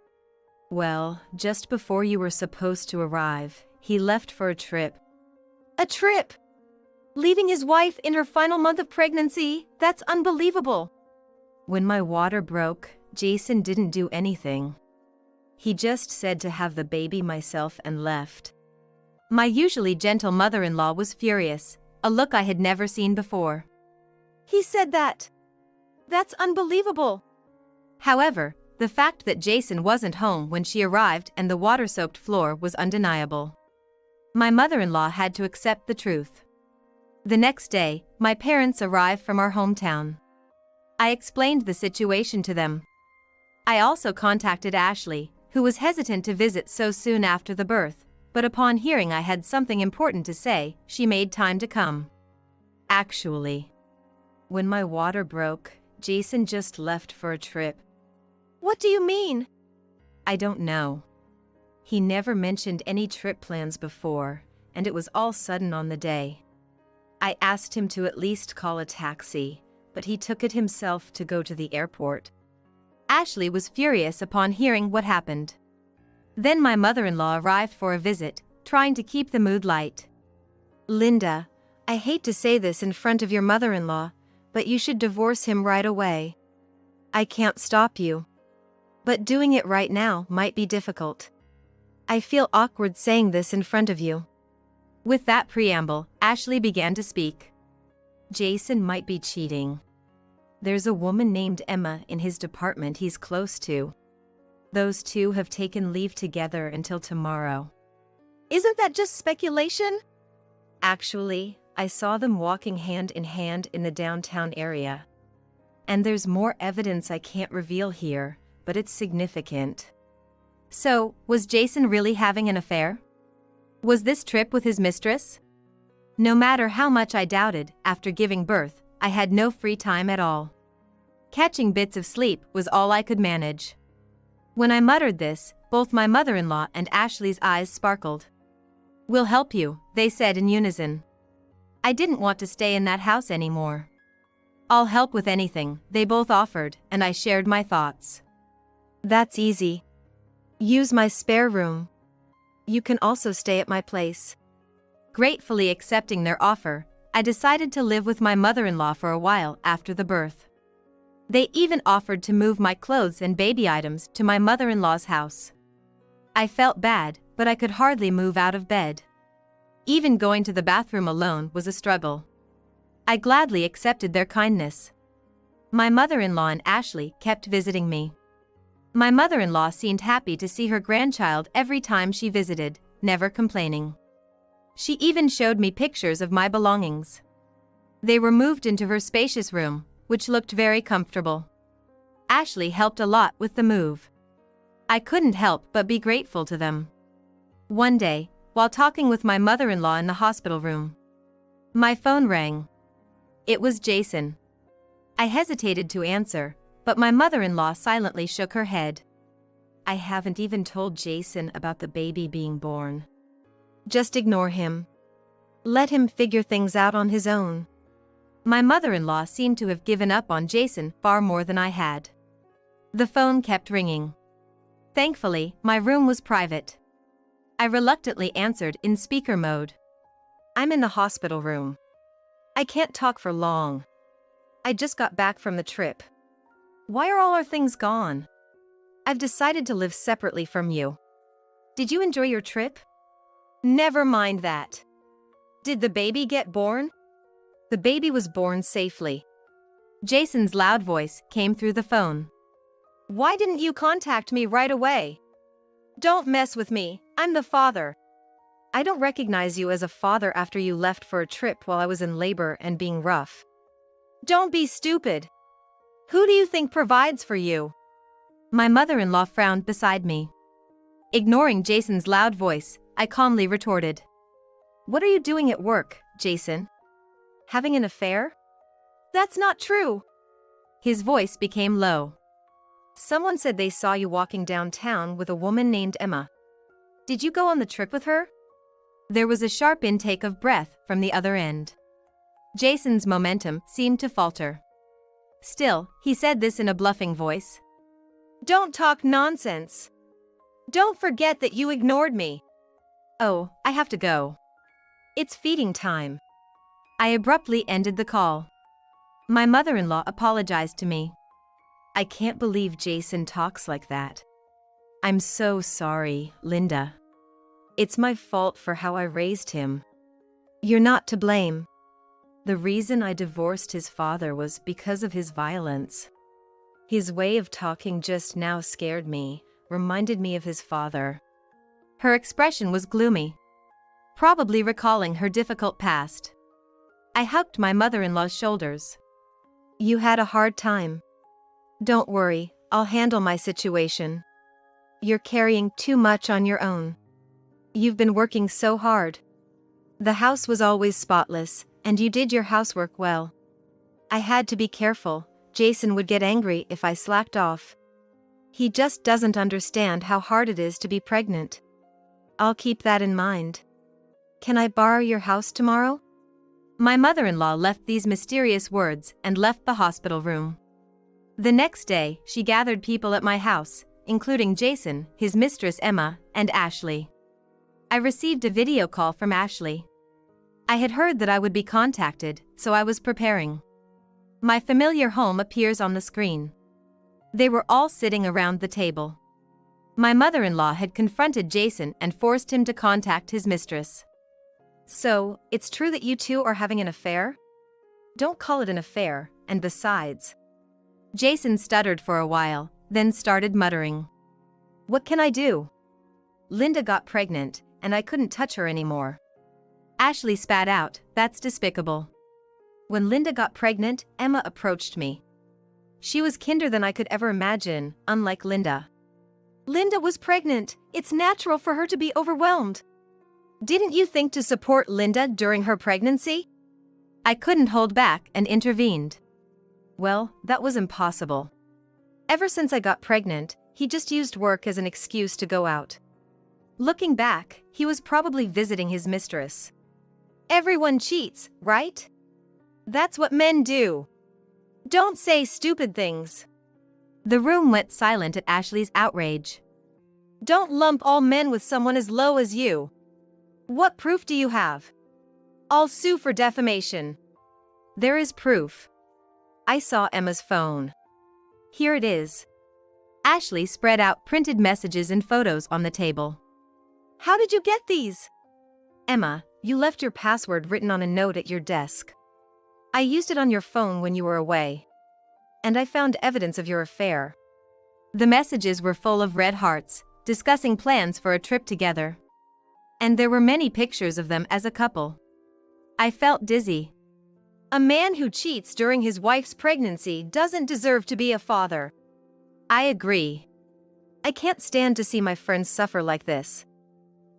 Well, just before you were supposed to arrive, he left for a trip. A trip? Leaving his wife in her final month of pregnancy? That's unbelievable. When my water broke, Jason didn't do anything. He just said to have the baby myself and left. My usually gentle mother-in-law was furious, a look I had never seen before. He said that. That's unbelievable. However, the fact that Jason wasn't home when she arrived and the water-soaked floor was undeniable. My mother-in-law had to accept the truth. The next day, my parents arrived from our hometown. I explained the situation to them. I also contacted Ashley, who was hesitant to visit so soon after the birth, but upon hearing I had something important to say, she made time to come. Actually, when my water broke, Jason just left for a trip. What do you mean? I don't know. He never mentioned any trip plans before, and it was all sudden on the day. I asked him to at least call a taxi, but he took it himself to go to the airport. Ashley was furious upon hearing what happened. Then my mother-in-law arrived for a visit, trying to keep the mood light. Linda, I hate to say this in front of your mother-in-law, but you should divorce him right away. I can't stop you. But doing it right now might be difficult. I feel awkward saying this in front of you. With that preamble, Ashley began to speak. Jason might be cheating. There's a woman named Emma in his department he's close to. Those two have taken leave together until tomorrow. Isn't that just speculation? Actually, I saw them walking hand in hand in the downtown area. And there's more evidence I can't reveal here, but it's significant. So, was Jason really having an affair? Was this trip with his mistress? No matter how much I doubted, after giving birth, I had no free time at all. Catching bits of sleep was all I could manage. When I muttered this, both my mother-in-law and Ashley's eyes sparkled. "We'll help you," they said in unison. I didn't want to stay in that house anymore. "I'll help with anything," they both offered, and I shared my thoughts. That's easy. Use my spare room. You can also stay at my place. Gratefully accepting their offer, I decided to live with my mother-in-law for a while after the birth. They even offered to move my clothes and baby items to my mother-in-law's house. I felt bad, but I could hardly move out of bed. Even going to the bathroom alone was a struggle. I gladly accepted their kindness. My mother-in-law and Ashley kept visiting me. My mother-in-law seemed happy to see her grandchild every time she visited, never complaining. She even showed me pictures of my belongings. They were moved into her spacious room, which looked very comfortable. Ashley helped a lot with the move. I couldn't help but be grateful to them. One day, while talking with my mother-in-law in the hospital room, my phone rang. It was Jason. I hesitated to answer, but my mother-in-law silently shook her head. "I haven't even told Jason about the baby being born. Just ignore him. Let him figure things out on his own." My mother-in-law seemed to have given up on Jason far more than I had. The phone kept ringing. Thankfully, my room was private. I reluctantly answered in speaker mode. "I'm in the hospital room. I can't talk for long. I just got back from the trip. Why are all our things gone? I've decided to live separately from you. Did you enjoy your trip? Never mind that. Did the baby get born?" "The baby was born safely." Jason's loud voice came through the phone. "Why didn't you contact me right away? Don't mess with me, I'm the father. I don't recognize you as a father after you left for a trip while I was in labor and being rough. Don't be stupid. Who do you think provides for you?" My mother-in-law frowned beside me. Ignoring Jason's loud voice, I calmly retorted. "What are you doing at work, Jason? Having an affair?" "That's not true." His voice became low. "Someone said they saw you walking downtown with a woman named Emma. Did you go on the trip with her?" There was a sharp intake of breath from the other end. Jason's momentum seemed to falter. Still, he said this in a bluffing voice. "Don't talk nonsense. Don't forget that you ignored me." "Oh, I have to go. It's feeding time." I abruptly ended the call. My mother-in-law apologized to me. "I can't believe Jason talks like that. I'm so sorry, Linda. It's my fault for how I raised him. You're not to blame. The reason I divorced his father was because of his violence. His way of talking just now scared me, reminded me of his father." Her expression was gloomy, probably recalling her difficult past. I hugged my mother-in-law's shoulders. "You had a hard time. Don't worry, I'll handle my situation. You're carrying too much on your own. You've been working so hard. The house was always spotless, and you did your housework well. I had to be careful. Jason would get angry if I slacked off. He just doesn't understand how hard it is to be pregnant. I'll keep that in mind. Can I borrow your house tomorrow?" My mother-in-law left these mysterious words and left the hospital room. The next day, she gathered people at my house, including Jason, his mistress Emma, and Ashley. I received a video call from Ashley. I had heard that I would be contacted, so I was preparing. My familiar home appears on the screen. They were all sitting around the table. My mother-in-law had confronted Jason and forced him to contact his mistress. "So, it's true that you two are having an affair? Don't call it an affair, and besides..." Jason stuttered for a while, then started muttering. "What can I do? Linda got pregnant, and I couldn't touch her anymore." Ashley spat out, "That's despicable." "When Linda got pregnant, Emma approached me. She was kinder than I could ever imagine, unlike Linda. Linda was pregnant, it's natural for her to be overwhelmed. Didn't you think to support Linda during her pregnancy? I couldn't hold back and intervened. Well, that was impossible. Ever since I got pregnant, he just used work as an excuse to go out. Looking back, he was probably visiting his mistress. Everyone cheats, right? That's what men do. Don't say stupid things. The room went silent at Ashley's outrage. Don't lump all men with someone as low as you. What proof do you have? I'll sue for defamation. There is proof. I saw Emma's phone. Here it is. Ashley spread out printed messages and photos on the table. How did you get these? Emma, you left your password written on a note at your desk. I used it on your phone when you were away. And I found evidence of your affair. The messages were full of red hearts, discussing plans for a trip together. And there were many pictures of them as a couple. I felt dizzy. A man who cheats during his wife's pregnancy doesn't deserve to be a father. I agree. I can't stand to see my friends suffer like this.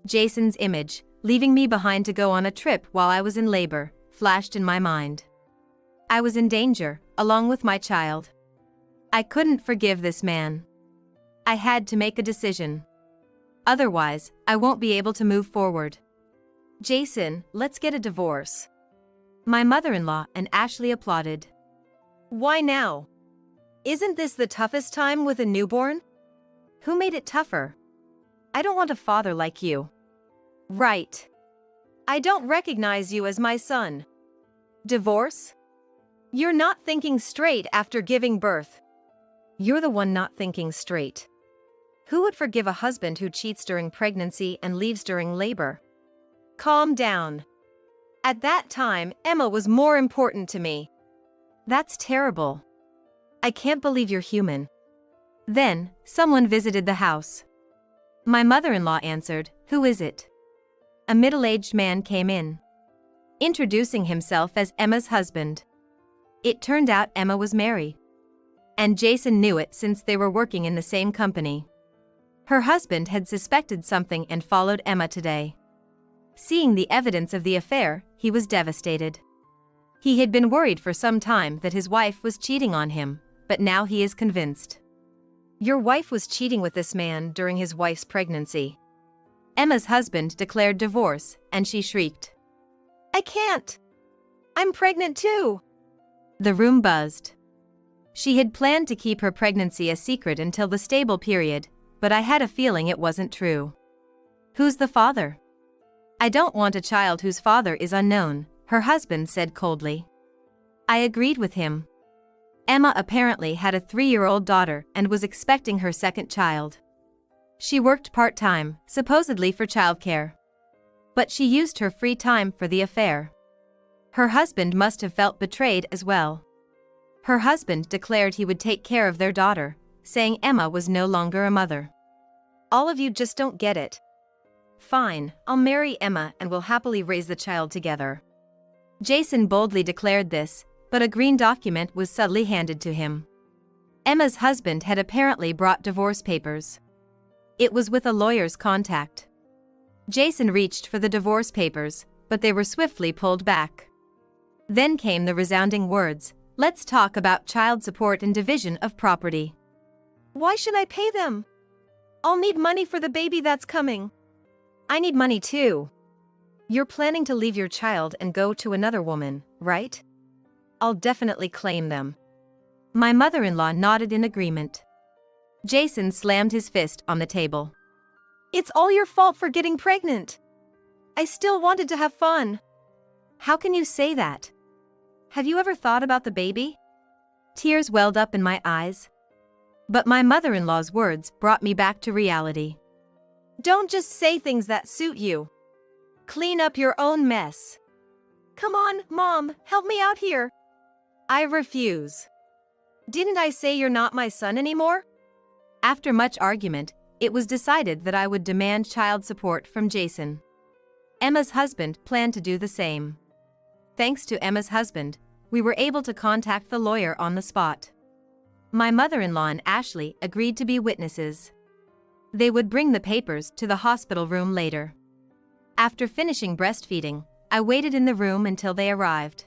Jason's image, leaving me behind to go on a trip while I was in labor, flashed in my mind. I was in danger, along with my child. I couldn't forgive this man. I had to make a decision. Otherwise, I won't be able to move forward. Jason, let's get a divorce. My mother-in-law and Ashley applauded. Why now? Isn't this the toughest time with a newborn? Who made it tougher? I don't want a father like you. Right. I don't recognize you as my son. Divorce? You're not thinking straight after giving birth. You're the one not thinking straight. Who would forgive a husband who cheats during pregnancy and leaves during labor? Calm down. At that time, Emma was more important to me. That's terrible. I can't believe you're human. Then, someone visited the house. My mother-in-law answered, "Who is it?" A middle-aged man came in, introducing himself as Emma's husband. It turned out Emma was married. And Jason knew it since they were working in the same company. Her husband had suspected something and followed Emma today. Seeing the evidence of the affair, he was devastated. He had been worried for some time that his wife was cheating on him, but now he is convinced. Your wife was cheating with this man during his wife's pregnancy. Emma's husband declared divorce, and she shrieked. I can't. I'm pregnant too. The room buzzed. She had planned to keep her pregnancy a secret until the stable period, but I had a feeling it wasn't true. Who's the father? I don't want a child whose father is unknown, her husband said coldly. I agreed with him. Emma apparently had a 3-year-old daughter and was expecting her second child. She worked part-time, supposedly for childcare. But she used her free time for the affair. Her husband must have felt betrayed as well. Her husband declared he would take care of their daughter, saying Emma was no longer a mother. All of you just don't get it. Fine, I'll marry Emma and we'll happily raise the child together. Jason boldly declared this, but a green document was subtly handed to him. Emma's husband had apparently brought divorce papers. It was with a lawyer's contact. Jason reached for the divorce papers, but they were swiftly pulled back. Then came the resounding words, "Let's talk about child support and division of property." Why should I pay them? I'll need money for the baby that's coming. I need money too. You're planning to leave your child and go to another woman, right? I'll definitely claim them. My mother-in-law nodded in agreement. Jason slammed his fist on the table. It's all your fault for getting pregnant. I still wanted to have fun. How can you say that? Have you ever thought about the baby? Tears welled up in my eyes. But my mother-in-law's words brought me back to reality. Don't just say things that suit you. Clean up your own mess. Come on, Mom, help me out here. I refuse. Didn't I say you're not my son anymore? After much argument, it was decided that I would demand child support from Jason. Emma's husband planned to do the same. Thanks to Emma's husband, we were able to contact the lawyer on the spot. My mother-in-law and Ashley agreed to be witnesses. They would bring the papers to the hospital room later. After finishing breastfeeding, I waited in the room until they arrived.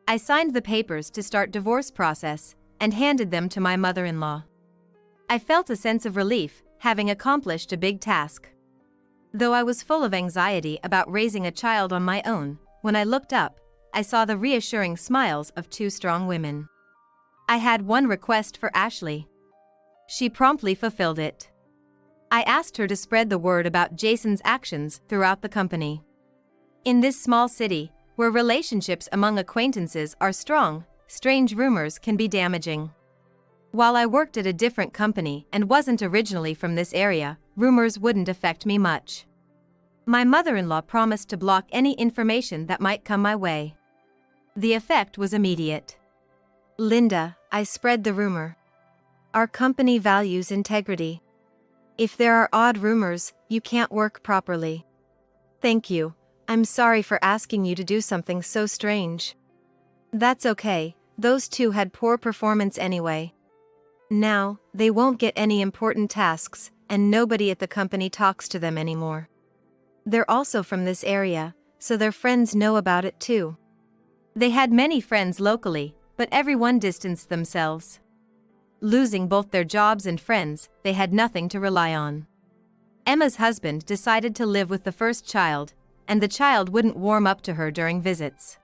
I signed the papers to start divorce process and handed them to my mother-in-law. I felt a sense of relief, having accomplished a big task. Though I was full of anxiety about raising a child on my own, when I looked up, I saw the reassuring smiles of two strong women. I had one request for Ashley. She promptly fulfilled it. I asked her to spread the word about Jason's actions throughout the company. In this small city, where relationships among acquaintances are strong, strange rumors can be damaging. While I worked at a different company and wasn't originally from this area, rumors wouldn't affect me much. My mother-in-law promised to block any information that might come my way. The effect was immediate. Linda, I spread the rumor. Our company values integrity. If there are odd rumors, you can't work properly. Thank you. I'm sorry for asking you to do something so strange. That's okay, those two had poor performance anyway. Now, they won't get any important tasks, and nobody at the company talks to them anymore. They're also from this area, so their friends know about it too. They had many friends locally, but everyone distanced themselves. Losing both their jobs and friends, they had nothing to rely on. Emma's husband decided to live with the first child, and the child wouldn't warm up to her during visits.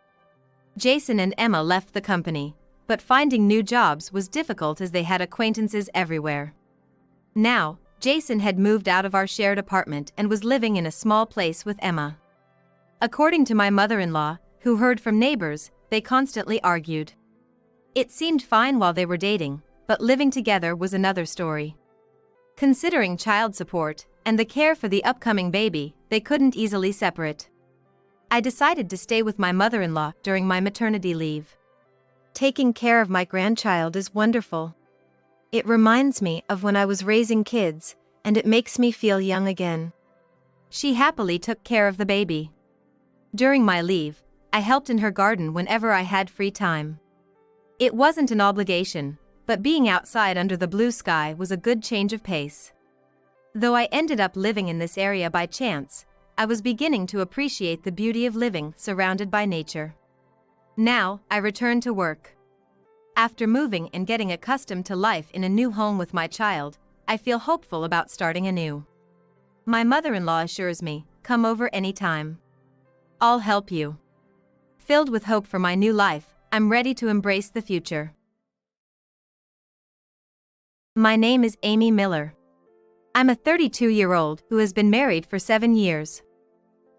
Jason and Emma left the company, but finding new jobs was difficult as they had acquaintances everywhere. Now, Jason had moved out of our shared apartment and was living in a small place with Emma. According to my mother-in-law, who heard from neighbors, they constantly argued. It seemed fine while they were dating, but living together was another story. Considering child support and the care for the upcoming baby, they couldn't easily separate. I decided to stay with my mother-in-law during my maternity leave. Taking care of my grandchild is wonderful. It reminds me of when I was raising kids, and it makes me feel young again. She happily took care of the baby. During my leave, I helped in her garden whenever I had free time. It wasn't an obligation, but being outside under the blue sky was a good change of pace. Though I ended up living in this area by chance, I was beginning to appreciate the beauty of living surrounded by nature. Now, I returned to work. After moving and getting accustomed to life in a new home with my child, I feel hopeful about starting anew. My mother-in-law assures me, "Come over anytime. I'll help you." Filled with hope for my new life, I'm ready to embrace the future. My name is Amy Miller. I'm a 32-year-old who has been married for 7 years.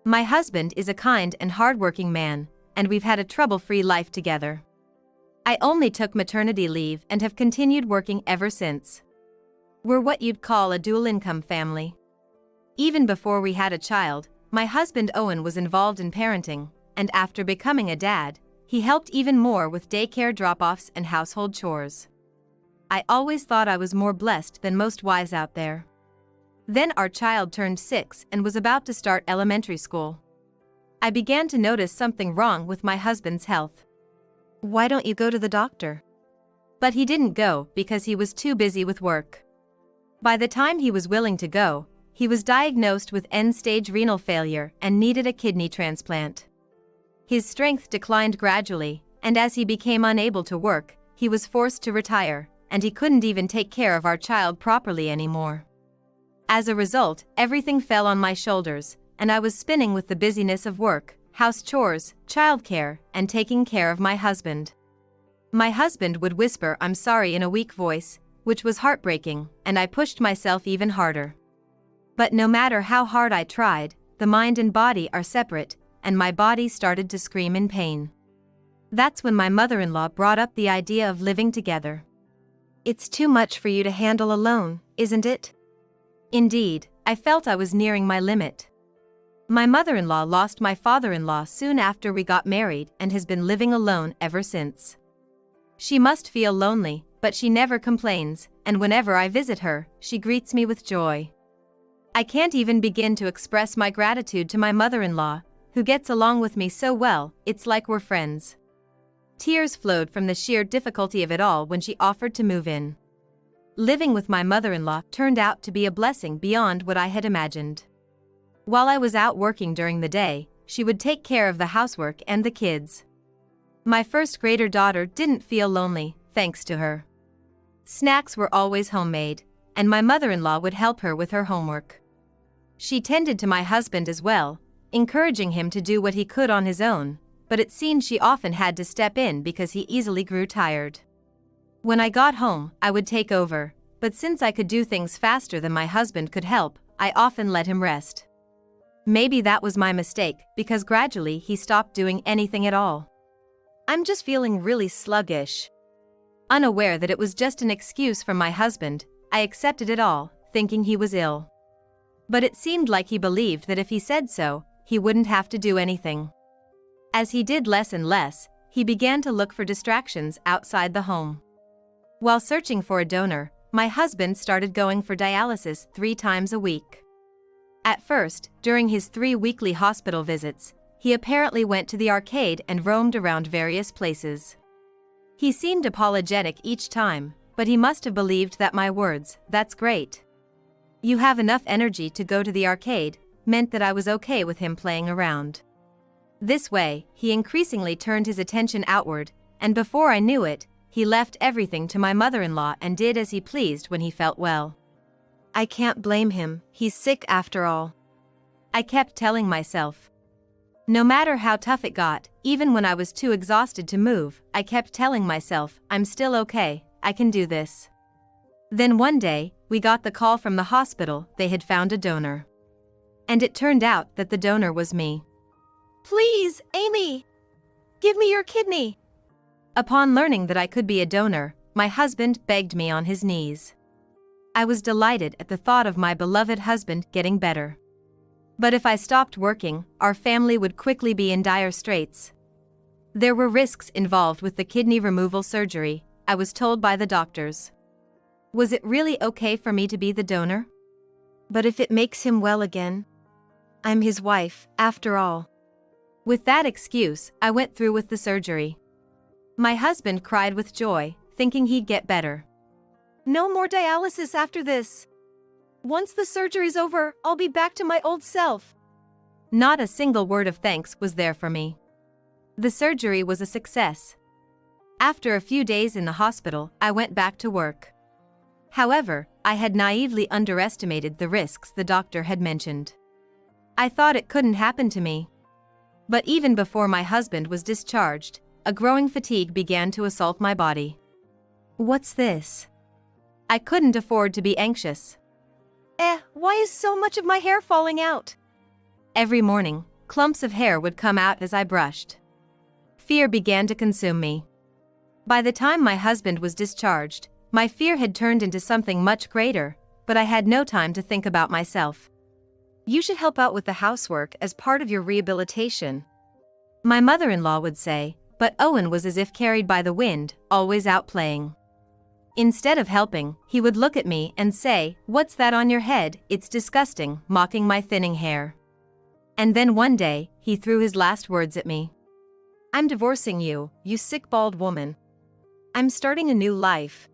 My husband is a kind and hardworking man, and we've had a trouble-free life together. I only took maternity leave and have continued working ever since. We're what you'd call a dual-income family. Even before we had a child, my husband Owen was involved in parenting, and after becoming a dad, he helped even more with daycare drop-offs and household chores. I always thought I was more blessed than most wives out there. Then our child turned 6 and was about to start elementary school. I began to notice something wrong with my husband's health. Why don't you go to the doctor? But he didn't go because he was too busy with work. By the time he was willing to go, he was diagnosed with end-stage renal failure and needed a kidney transplant. His strength declined gradually, and as he became unable to work, he was forced to retire, and he couldn't even take care of our child properly anymore. As a result, everything fell on my shoulders, and I was spinning with the busyness of work, house chores, childcare, and taking care of my husband. My husband would whisper "I'm sorry" in a weak voice, which was heartbreaking, and I pushed myself even harder. But no matter how hard I tried, the mind and body are separate, and my body started to scream in pain. That's when my mother-in-law brought up the idea of living together. It's too much for you to handle alone, isn't it? Indeed, I felt I was nearing my limit. My mother-in-law lost my father-in-law soon after we got married and has been living alone ever since. She must feel lonely, but she never complains, and whenever I visit her, she greets me with joy. I can't even begin to express my gratitude to my mother-in-law, who gets along with me so well, it's like we're friends. Tears flowed from the sheer difficulty of it all when she offered to move in. Living with my mother-in-law turned out to be a blessing beyond what I had imagined. While I was out working during the day, she would take care of the housework and the kids. My first grader daughter didn't feel lonely, thanks to her. Snacks were always homemade, and my mother-in-law would help her with her homework. She tended to my husband as well, encouraging him to do what he could on his own, but it seemed she often had to step in because he easily grew tired. When I got home, I would take over, but since I could do things faster than my husband could help, I often let him rest. Maybe that was my mistake, because gradually he stopped doing anything at all. I'm just feeling really sluggish. Unaware that it was just an excuse from my husband, I accepted it all, thinking he was ill. But it seemed like he believed that if he said so, he wouldn't have to do anything. As he did less and less, he began to look for distractions outside the home. While searching for a donor, my husband started going for dialysis 3 times a week. At first, during his 3 weekly hospital visits, he apparently went to the arcade and roamed around various places. He seemed apologetic each time, but he must have believed that my words, "That's great. You have enough energy to go to the arcade," meant that I was okay with him playing around. This way, he increasingly turned his attention outward, and before I knew it, he left everything to my mother-in-law and did as he pleased when he felt well. I can't blame him, he's sick after all. I kept telling myself. No matter how tough it got, even when I was too exhausted to move, I kept telling myself, I'm still okay, I can do this. Then one day, we got the call from the hospital, they had found a donor. And it turned out that the donor was me. Please, Amy! Give me your kidney! Upon learning that I could be a donor, my husband begged me on his knees. I was delighted at the thought of my beloved husband getting better. But if I stopped working, our family would quickly be in dire straits. There were risks involved with the kidney removal surgery, I was told by the doctors. Was it really okay for me to be the donor? But if it makes him well again? I'm his wife, after all. With that excuse, I went through with the surgery. My husband cried with joy, thinking he'd get better. No more dialysis after this. Once the surgery's over, I'll be back to my old self. Not a single word of thanks was there for me. The surgery was a success. After a few days in the hospital, I went back to work. However, I had naively underestimated the risks the doctor had mentioned. I thought it couldn't happen to me. But even before my husband was discharged, a growing fatigue began to assault my body. What's this? I couldn't afford to be anxious. Why is so much of my hair falling out? Every morning, clumps of hair would come out as I brushed. Fear began to consume me. By the time my husband was discharged, my fear had turned into something much greater, but I had no time to think about myself. You should help out with the housework as part of your rehabilitation, my mother-in-law would say, but Owen was as if carried by the wind, always out playing. Instead of helping, he would look at me and say, "What's that on your head? It's disgusting," mocking my thinning hair. And then one day, he threw his last words at me. I'm divorcing you, you sick bald woman. I'm starting a new life.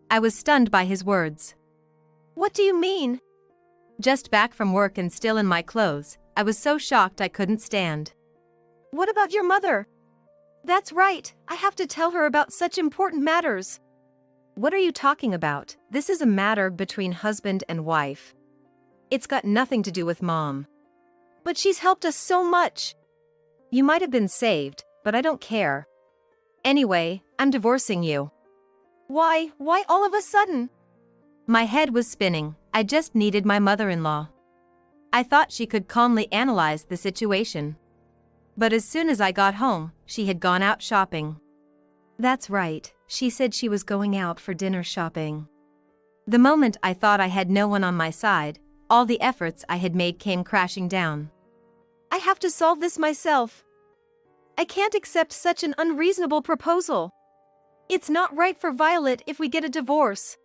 I was stunned by his words. What do you mean? Just back from work and still in my clothes, I was so shocked I couldn't stand. What about your mother? That's right, I have to tell her about such important matters. What are you talking about? This is a matter between husband and wife. It's got nothing to do with Mom. But she's helped us so much. You might have been saved, but I don't care. Anyway, I'm divorcing you. Why all of a sudden? My head was spinning, I just needed my mother-in-law. I thought she could calmly analyze the situation. But as soon as I got home, she had gone out shopping. That's right, she said she was going out for dinner shopping. The moment I thought I had no one on my side, all the efforts I had made came crashing down. I have to solve this myself. I can't accept such an unreasonable proposal. It's not right for Violet if we get a divorce.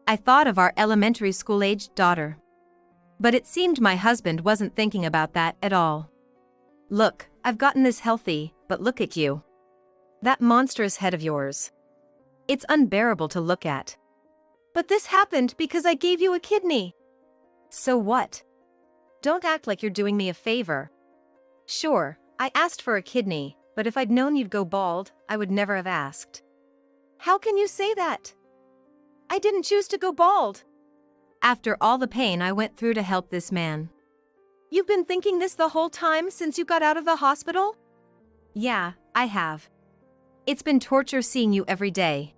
I thought of our elementary school-aged daughter. But it seemed my husband wasn't thinking about that at all. Look, I've gotten this healthy, but look at you. That monstrous head of yours. It's unbearable to look at. But this happened because I gave you a kidney. So what? Don't act like you're doing me a favor. Sure, I asked for a kidney, but if I'd known you'd go bald, I would never have asked. How can you say that? I didn't choose to go bald. After all the pain I went through to help this man. You've been thinking this the whole time since you got out of the hospital? Yeah, I have. It's been torture seeing you every day.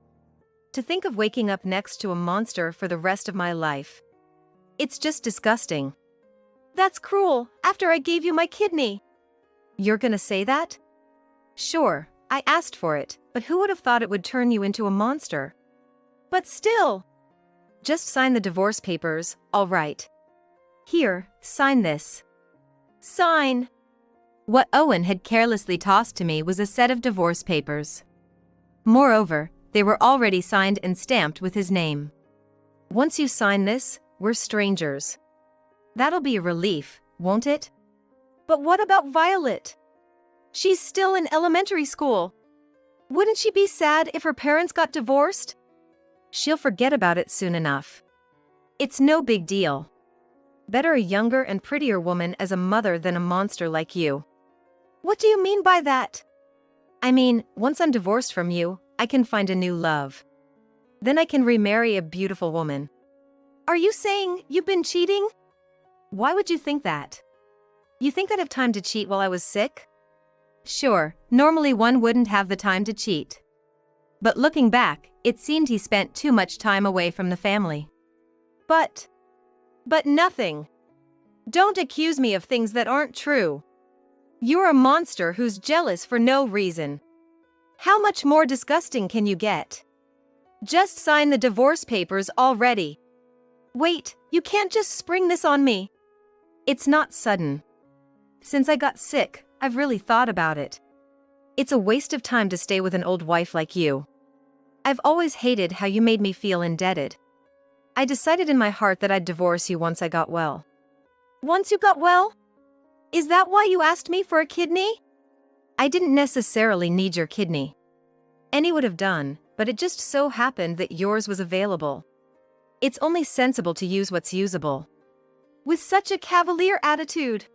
To think of waking up next to a monster for the rest of my life. It's just disgusting. That's cruel, after I gave you my kidney. You're gonna say that? Sure, I asked for it, but who would have thought it would turn you into a monster? But still. Just sign the divorce papers, all right. Here, sign this. Sign. What Owen had carelessly tossed to me was a set of divorce papers. Moreover, they were already signed and stamped with his name. Once you sign this, we're strangers. That'll be a relief, won't it? But what about Violet? She's still in elementary school. Wouldn't she be sad if her parents got divorced? She'll forget about it soon enough. It's no big deal. Better a younger and prettier woman as a mother than a monster like you. What do you mean by that? I mean, once I'm divorced from you, I can find a new love. Then I can remarry a beautiful woman. Are you saying you've been cheating? Why would you think that? You think I'd have time to cheat while I was sick? Sure, normally one wouldn't have the time to cheat. But looking back, it seemed he spent too much time away from the family. But nothing. Don't accuse me of things that aren't true. You're a monster who's jealous for no reason. How much more disgusting can you get? Just sign the divorce papers already. Wait, you can't just spring this on me. It's not sudden. Since I got sick, I've really thought about it. It's a waste of time to stay with an old wife like you. I've always hated how you made me feel indebted. I decided in my heart that I'd divorce you once I got well. Once you got well? Is that why you asked me for a kidney? I didn't necessarily need your kidney. Any would have done, but it just so happened that yours was available. It's only sensible to use what's usable. With such a cavalier attitude.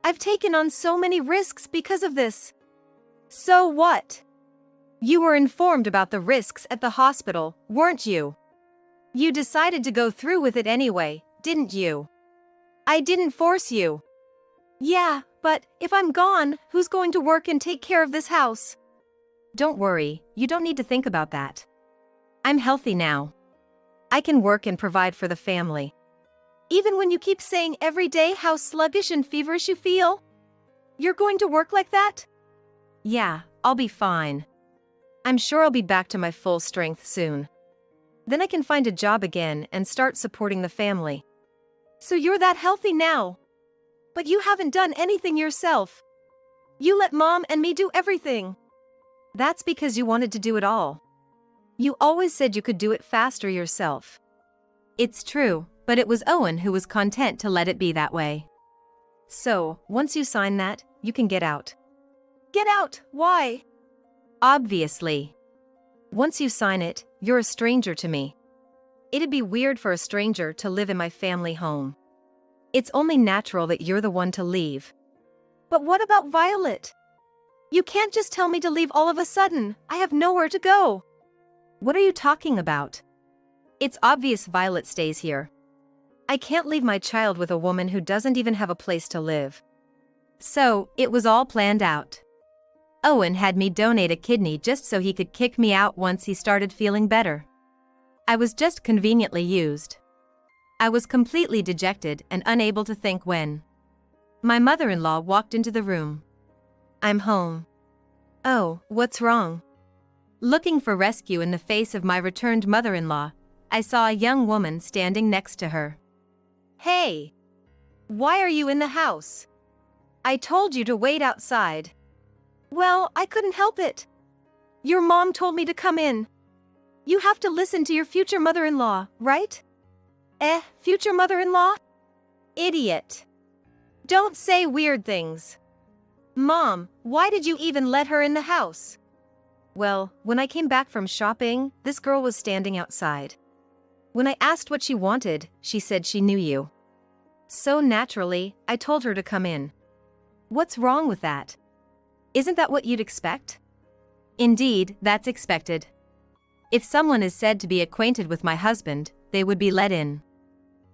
I've taken on so many risks because of this. So what? You were informed about the risks at the hospital, weren't you? You decided to go through with it anyway, didn't you? I didn't force you. Yeah, but if I'm gone, who's going to work and take care of this house? Don't worry, you don't need to think about that. I'm healthy now. I can work and provide for the family. Even when you keep saying every day how sluggish and feverish you feel? You're going to work like that? Yeah, I'll be fine. I'm sure I'll be back to my full strength soon. Then I can find a job again and start supporting the family. So you're that healthy now? But you haven't done anything yourself. You let Mom and me do everything. That's because you wanted to do it all. You always said you could do it faster yourself. It's true, but it was Owen who was content to let it be that way. So, once you sign that, you can get out. Get out? Why? Obviously. Once you sign it, you're a stranger to me. It'd be weird for a stranger to live in my family home. It's only natural that you're the one to leave. But what about Violet? You can't just tell me to leave all of a sudden. I have nowhere to go. What are you talking about? It's obvious Violet stays here. I can't leave my child with a woman who doesn't even have a place to live. So, it was all planned out. Owen had me donate a kidney just so he could kick me out once he started feeling better. I was just conveniently used. I was completely dejected and unable to think when my mother-in-law walked into the room. I'm home. Oh, what's wrong? Looking for rescue in the face of my returned mother-in-law, I saw a young woman standing next to her. Hey! Why are you in the house? I told you to wait outside. Well, I couldn't help it. Your mom told me to come in. You have to listen to your future mother-in-law, right? Future mother-in-law? Idiot. Don't say weird things. Mom, why did you even let her in the house? Well, when I came back from shopping, this girl was standing outside. When I asked what she wanted, she said she knew you. So naturally, I told her to come in. What's wrong with that? Isn't that what you'd expect? Indeed, that's expected. If someone is said to be acquainted with my husband, they would be let in.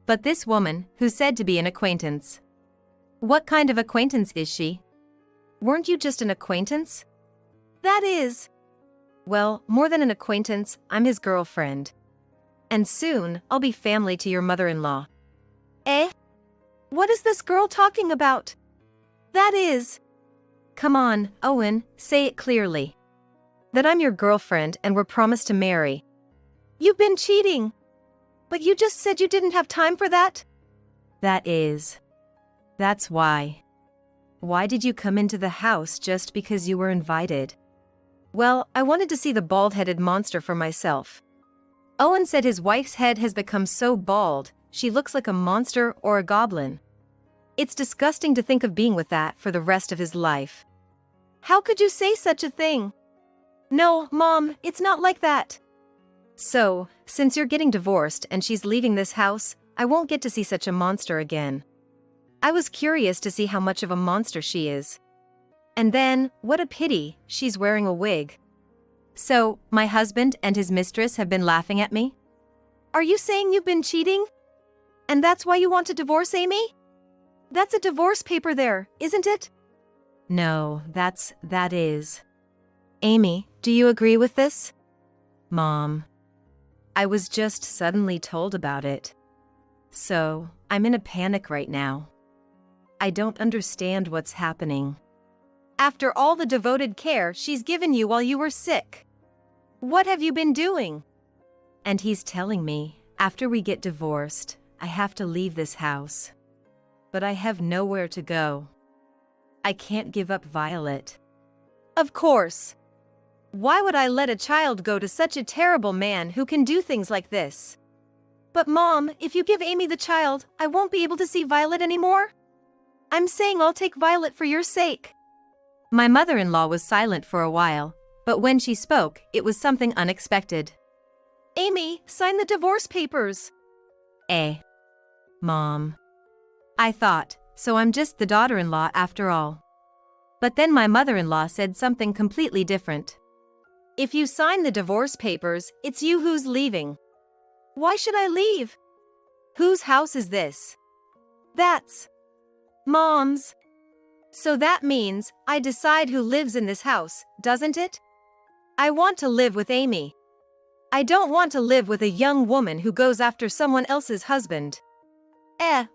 But this woman, who's said to be an acquaintance. What kind of acquaintance is she? Weren't you just an acquaintance? That is. Well, more than an acquaintance, I'm his girlfriend. And soon, I'll be family to your mother-in-law. Eh? What is this girl talking about? That is. Come on, Owen, say it clearly. That I'm your girlfriend and we're promised to marry. You've been cheating. But you just said you didn't have time for that? That's why. Why did you come into the house just because you were invited? Well, I wanted to see the bald-headed monster for myself. Owen said his wife's head has become so bald, she looks like a monster or a goblin. It's disgusting to think of being with that for the rest of his life. How could you say such a thing? No, Mom, it's not like that. So, since you're getting divorced and she's leaving this house, I won't get to see such a monster again. I was curious to see how much of a monster she is. And then, what a pity, she's wearing a wig. So, my husband and his mistress have been laughing at me? Are you saying you've been cheating? And that's why you want to divorce Amy? That's a divorce paper there, isn't it? No, that is. Amy, do you agree with this? Mom. I was just suddenly told about it. So, I'm in a panic right now. I don't understand what's happening. After all the devoted care she's given you while you were sick. What have you been doing? And he's telling me, after we get divorced, I have to leave this house. But I have nowhere to go. I can't give up Violet. Of course. Why would I let a child go to such a terrible man who can do things like this? But Mom, if you give Amy the child, I won't be able to see Violet anymore? I'm saying I'll take Violet for your sake. My mother-in-law was silent for a while, but when she spoke, it was something unexpected. Amy, sign the divorce papers. Mom. I thought, so I'm just the daughter-in-law after all. But then my mother-in-law said something completely different. If you sign the divorce papers, it's you who's leaving. Why should I leave? Whose house is this? That's Mom's. So that means I decide who lives in this house, doesn't it? I want to live with Amy. I don't want to live with a young woman who goes after someone else's husband.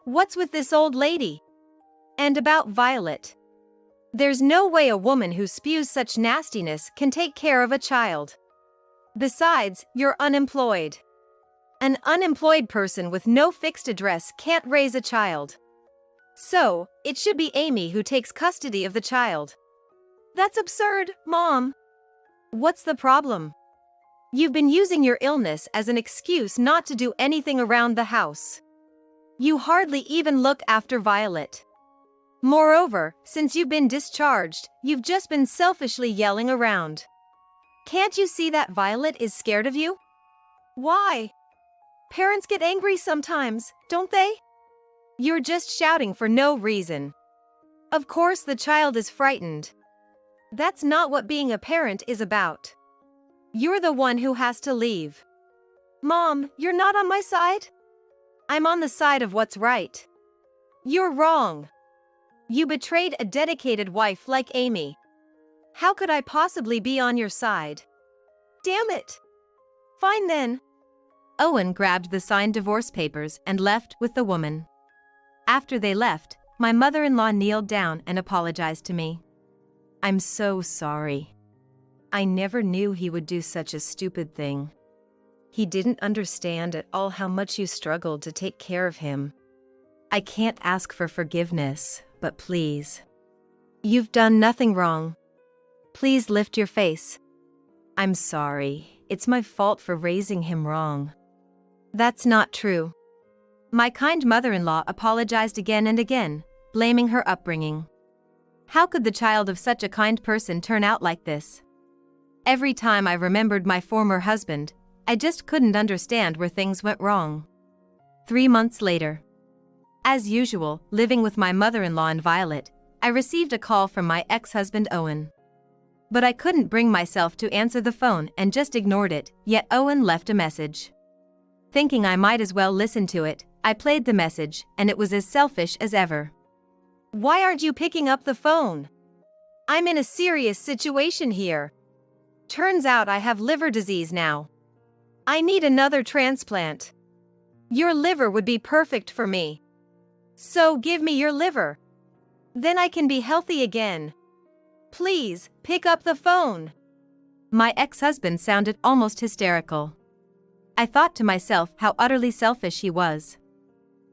What's with this old lady? And about Violet. There's no way a woman who spews such nastiness can take care of a child. Besides, you're unemployed. An unemployed person with no fixed address can't raise a child. So, it should be Amy who takes custody of the child. That's absurd, Mom. What's the problem? You've been using your illness as an excuse not to do anything around the house. You hardly even look after Violet. Moreover, since you've been discharged, you've just been selfishly yelling around. Can't you see that Violet is scared of you? Why? Parents get angry sometimes, don't they? You're just shouting for no reason. Of course the child is frightened. That's not what being a parent is about. You're the one who has to leave. Mom, you're not on my side? I'm on the side of what's right. You're wrong. You betrayed a dedicated wife like Amy. How could I possibly be on your side? Damn it. Fine then. Owen grabbed the signed divorce papers and left with the woman. After they left, my mother-in-law kneeled down and apologized to me. I'm so sorry. I never knew he would do such a stupid thing. He didn't understand at all how much you struggled to take care of him. I can't ask for forgiveness, but please. You've done nothing wrong. Please lift your face. I'm sorry. It's my fault for raising him wrong. That's not true. My kind mother-in-law apologized again and again, blaming her upbringing. How could the child of such a kind person turn out like this? Every time I remembered my former husband, I just couldn't understand where things went wrong. 3 months later. As usual, living with my mother-in-law and Violet, I received a call from my ex-husband Owen. But I couldn't bring myself to answer the phone and just ignored it, yet Owen left a message. Thinking I might as well listen to it, I played the message, and it was as selfish as ever. Why aren't you picking up the phone? I'm in a serious situation here. Turns out I have liver disease now. I need another transplant. Your liver would be perfect for me. So give me your liver. Then I can be healthy again. Please, pick up the phone. My ex-husband sounded almost hysterical. I thought to myself how utterly selfish he was.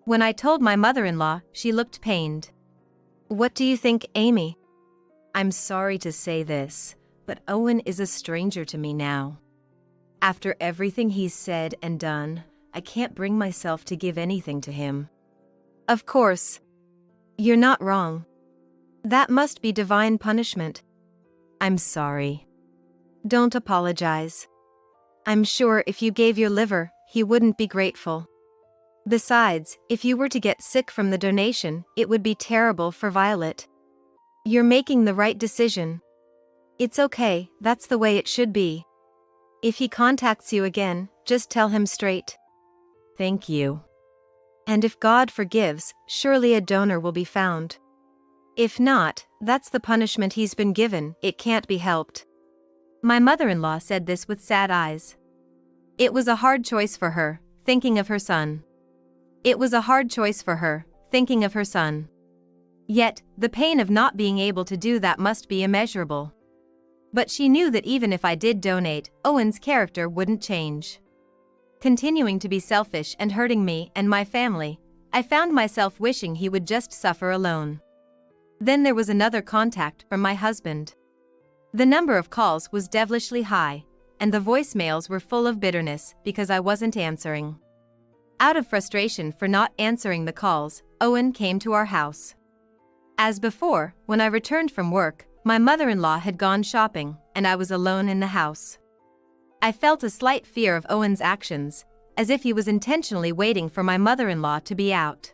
When I told my mother-in-law, she looked pained. What do you think, Amy? I'm sorry to say this, but Owen is a stranger to me now. After everything he's said and done, I can't bring myself to give anything to him. Of course. You're not wrong. That must be divine punishment. I'm sorry. Don't apologize. I'm sure if you gave your liver, he wouldn't be grateful. Besides, if you were to get sick from the donation, it would be terrible for Violet. You're making the right decision. It's okay, that's the way it should be. If he contacts you again, just tell him straight. Thank you. And if God forgives, surely a donor will be found. If not, that's the punishment he's been given, it can't be helped. My mother-in-law said this with sad eyes. It was a hard choice for her, thinking of her son. It was a hard choice for her, thinking of her son. Yet, the pain of not being able to do that must be immeasurable. But she knew that even if I did donate, Owen's character wouldn't change. Continuing to be selfish and hurting me and my family, I found myself wishing he would just suffer alone. Then there was another contact from my husband. The number of calls was devilishly high, and the voicemails were full of bitterness because I wasn't answering. Out of frustration for not answering the calls, Owen came to our house. As before, when I returned from work, my mother-in-law had gone shopping, and I was alone in the house. I felt a slight fear of Owen's actions, as if he was intentionally waiting for my mother-in-law to be out.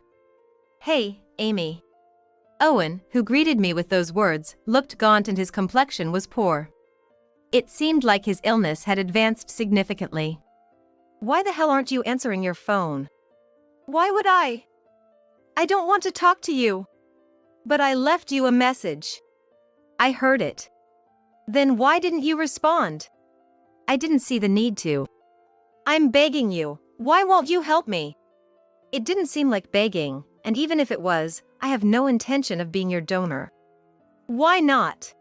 Hey, Amy. Owen, who greeted me with those words, looked gaunt and his complexion was poor. It seemed like his illness had advanced significantly. Why the hell aren't you answering your phone? Why would I? I don't want to talk to you. But I left you a message. I heard it. Then why didn't you respond? I didn't see the need to. I'm begging you, why won't you help me? It didn't seem like begging, and even if it was, I have no intention of being your donor. Why not?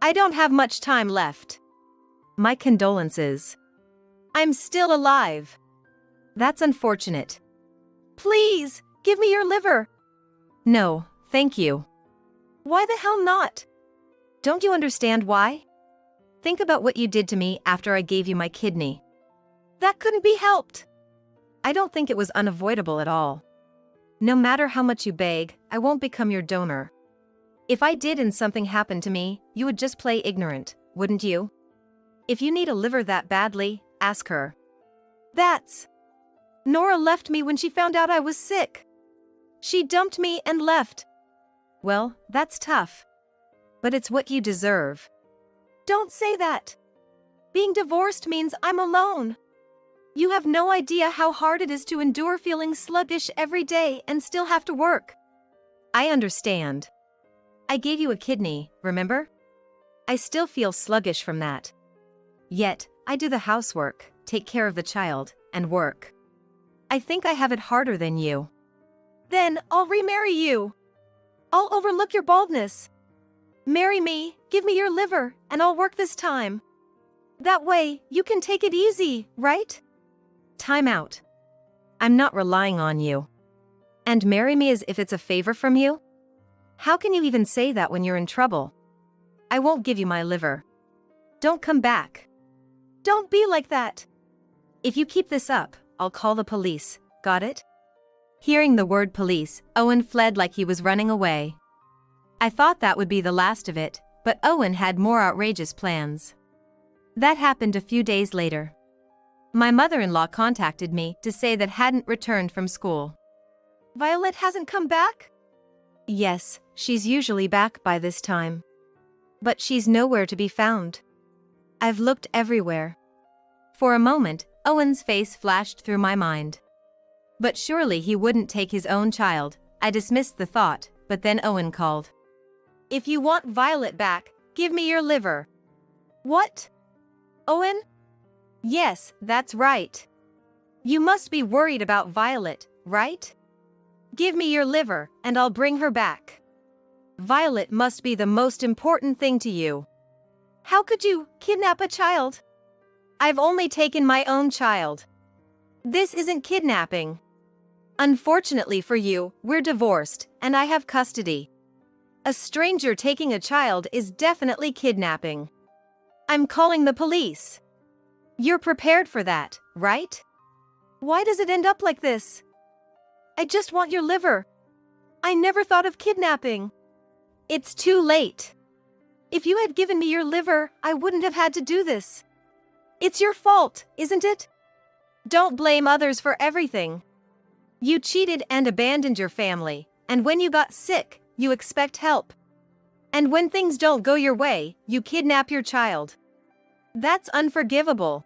I don't have much time left. My condolences. I'm still alive. That's unfortunate. Please, give me your liver. No, thank you. Why the hell not? Don't you understand why? Think about what you did to me after I gave you my kidney. That couldn't be helped. I don't think it was unavoidable at all. No matter how much you beg, I won't become your donor. If I did and something happened to me, you would just play ignorant, wouldn't you? If you need a liver that badly, ask her. Nora left me when she found out I was sick. She dumped me and left. Well, that's tough. But it's what you deserve. Don't say that. Being divorced means I'm alone. You have no idea how hard it is to endure feeling sluggish every day and still have to work. I understand. I gave you a kidney, remember? I still feel sluggish from that. Yet, I do the housework, take care of the child, and work. I think I have it harder than you. Then, I'll remarry you. I'll overlook your baldness. Marry me, give me your liver, and I'll work this time. That way, you can take it easy, right? Time out. I'm not relying on you. And marry me as if it's a favor from you? How can you even say that when you're in trouble? I won't give you my liver. Don't come back. Don't be like that. If you keep this up, I'll call the police, got it? Hearing the word police, Owen fled like he was running away. I thought that would be the last of it, but Owen had more outrageous plans. That happened a few days later. My mother-in-law contacted me to say that hadn't returned from school. Violet hasn't come back? Yes, she's usually back by this time. But she's nowhere to be found. I've looked everywhere. For a moment, Owen's face flashed through my mind. But surely he wouldn't take his own child. I dismissed the thought, but then Owen called. If you want Violet back, give me your liver. What? Owen? Yes, that's right. You must be worried about Violet, right? Give me your liver, and I'll bring her back. Violet must be the most important thing to you. How could you kidnap a child? I've only taken my own child. This isn't kidnapping. Unfortunately for you, we're divorced, and I have custody. A stranger taking a child is definitely kidnapping. I'm calling the police. You're prepared for that, right? Why does it end up like this? I just want your liver. I never thought of kidnapping. It's too late. If you had given me your liver, I wouldn't have had to do this. It's your fault, isn't it? Don't blame others for everything. You cheated and abandoned your family, and when you got sick, you expect help. And when things don't go your way, you kidnap your child. That's unforgivable.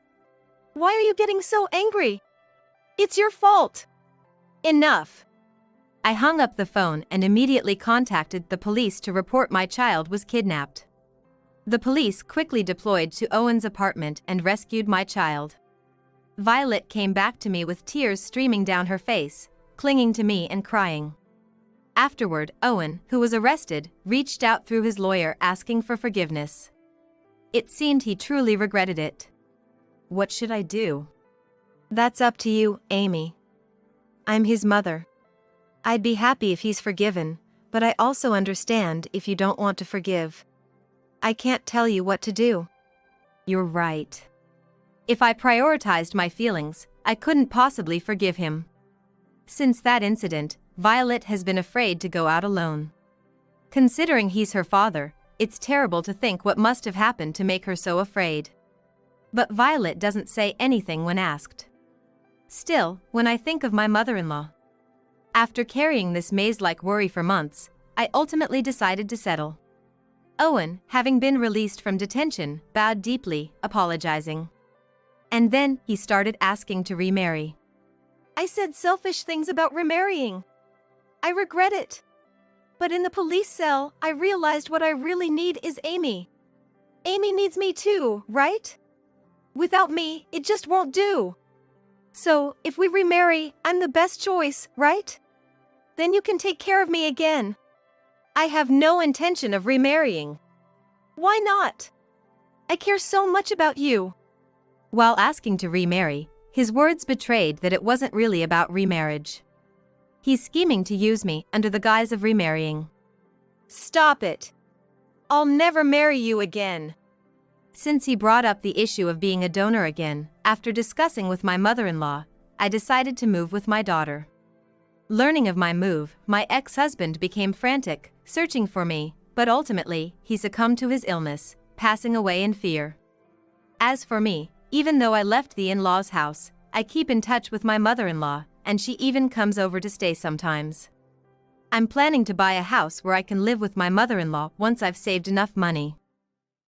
Why are you getting so angry? It's your fault. Enough. I hung up the phone and immediately contacted the police to report my child was kidnapped. The police quickly deployed to Owen's apartment and rescued my child. Violet came back to me with tears streaming down her face, clinging to me and crying. Afterward, Owen, who was arrested, reached out through his lawyer asking for forgiveness. It seemed he truly regretted it. What should I do? That's up to you, Amy. I'm his mother. I'd be happy if he's forgiven, but I also understand if you don't want to forgive. I can't tell you what to do. You're right. If I prioritized my feelings, I couldn't possibly forgive him. Since that incident, Violet has been afraid to go out alone. Considering he's her father, it's terrible to think what must have happened to make her so afraid. But Violet doesn't say anything when asked. Still, when I think of my mother-in-law. After carrying this maze-like worry for months, I ultimately decided to settle. Owen, having been released from detention, bowed deeply, apologizing. And then he started asking to remarry. I said selfish things about remarrying. I regret it. But in the police cell, I realized what I really need is Amy. Amy needs me too, right? Without me, it just won't do. So, if we remarry, I'm the best choice, right? Then you can take care of me again. I have no intention of remarrying. Why not? I care so much about you. While asking to remarry, his words betrayed that it wasn't really about remarriage. He's scheming to use me under the guise of remarrying. Stop it. I'll never marry you again. Since he brought up the issue of being a donor again, after discussing with my mother-in-law, I decided to move with my daughter. Learning of my move, my ex-husband became frantic, searching for me, but ultimately, he succumbed to his illness, passing away in fear. As for me, even though I left the in-laws' house, I keep in touch with my mother-in-law, and she even comes over to stay sometimes. I'm planning to buy a house where I can live with my mother-in-law once I've saved enough money.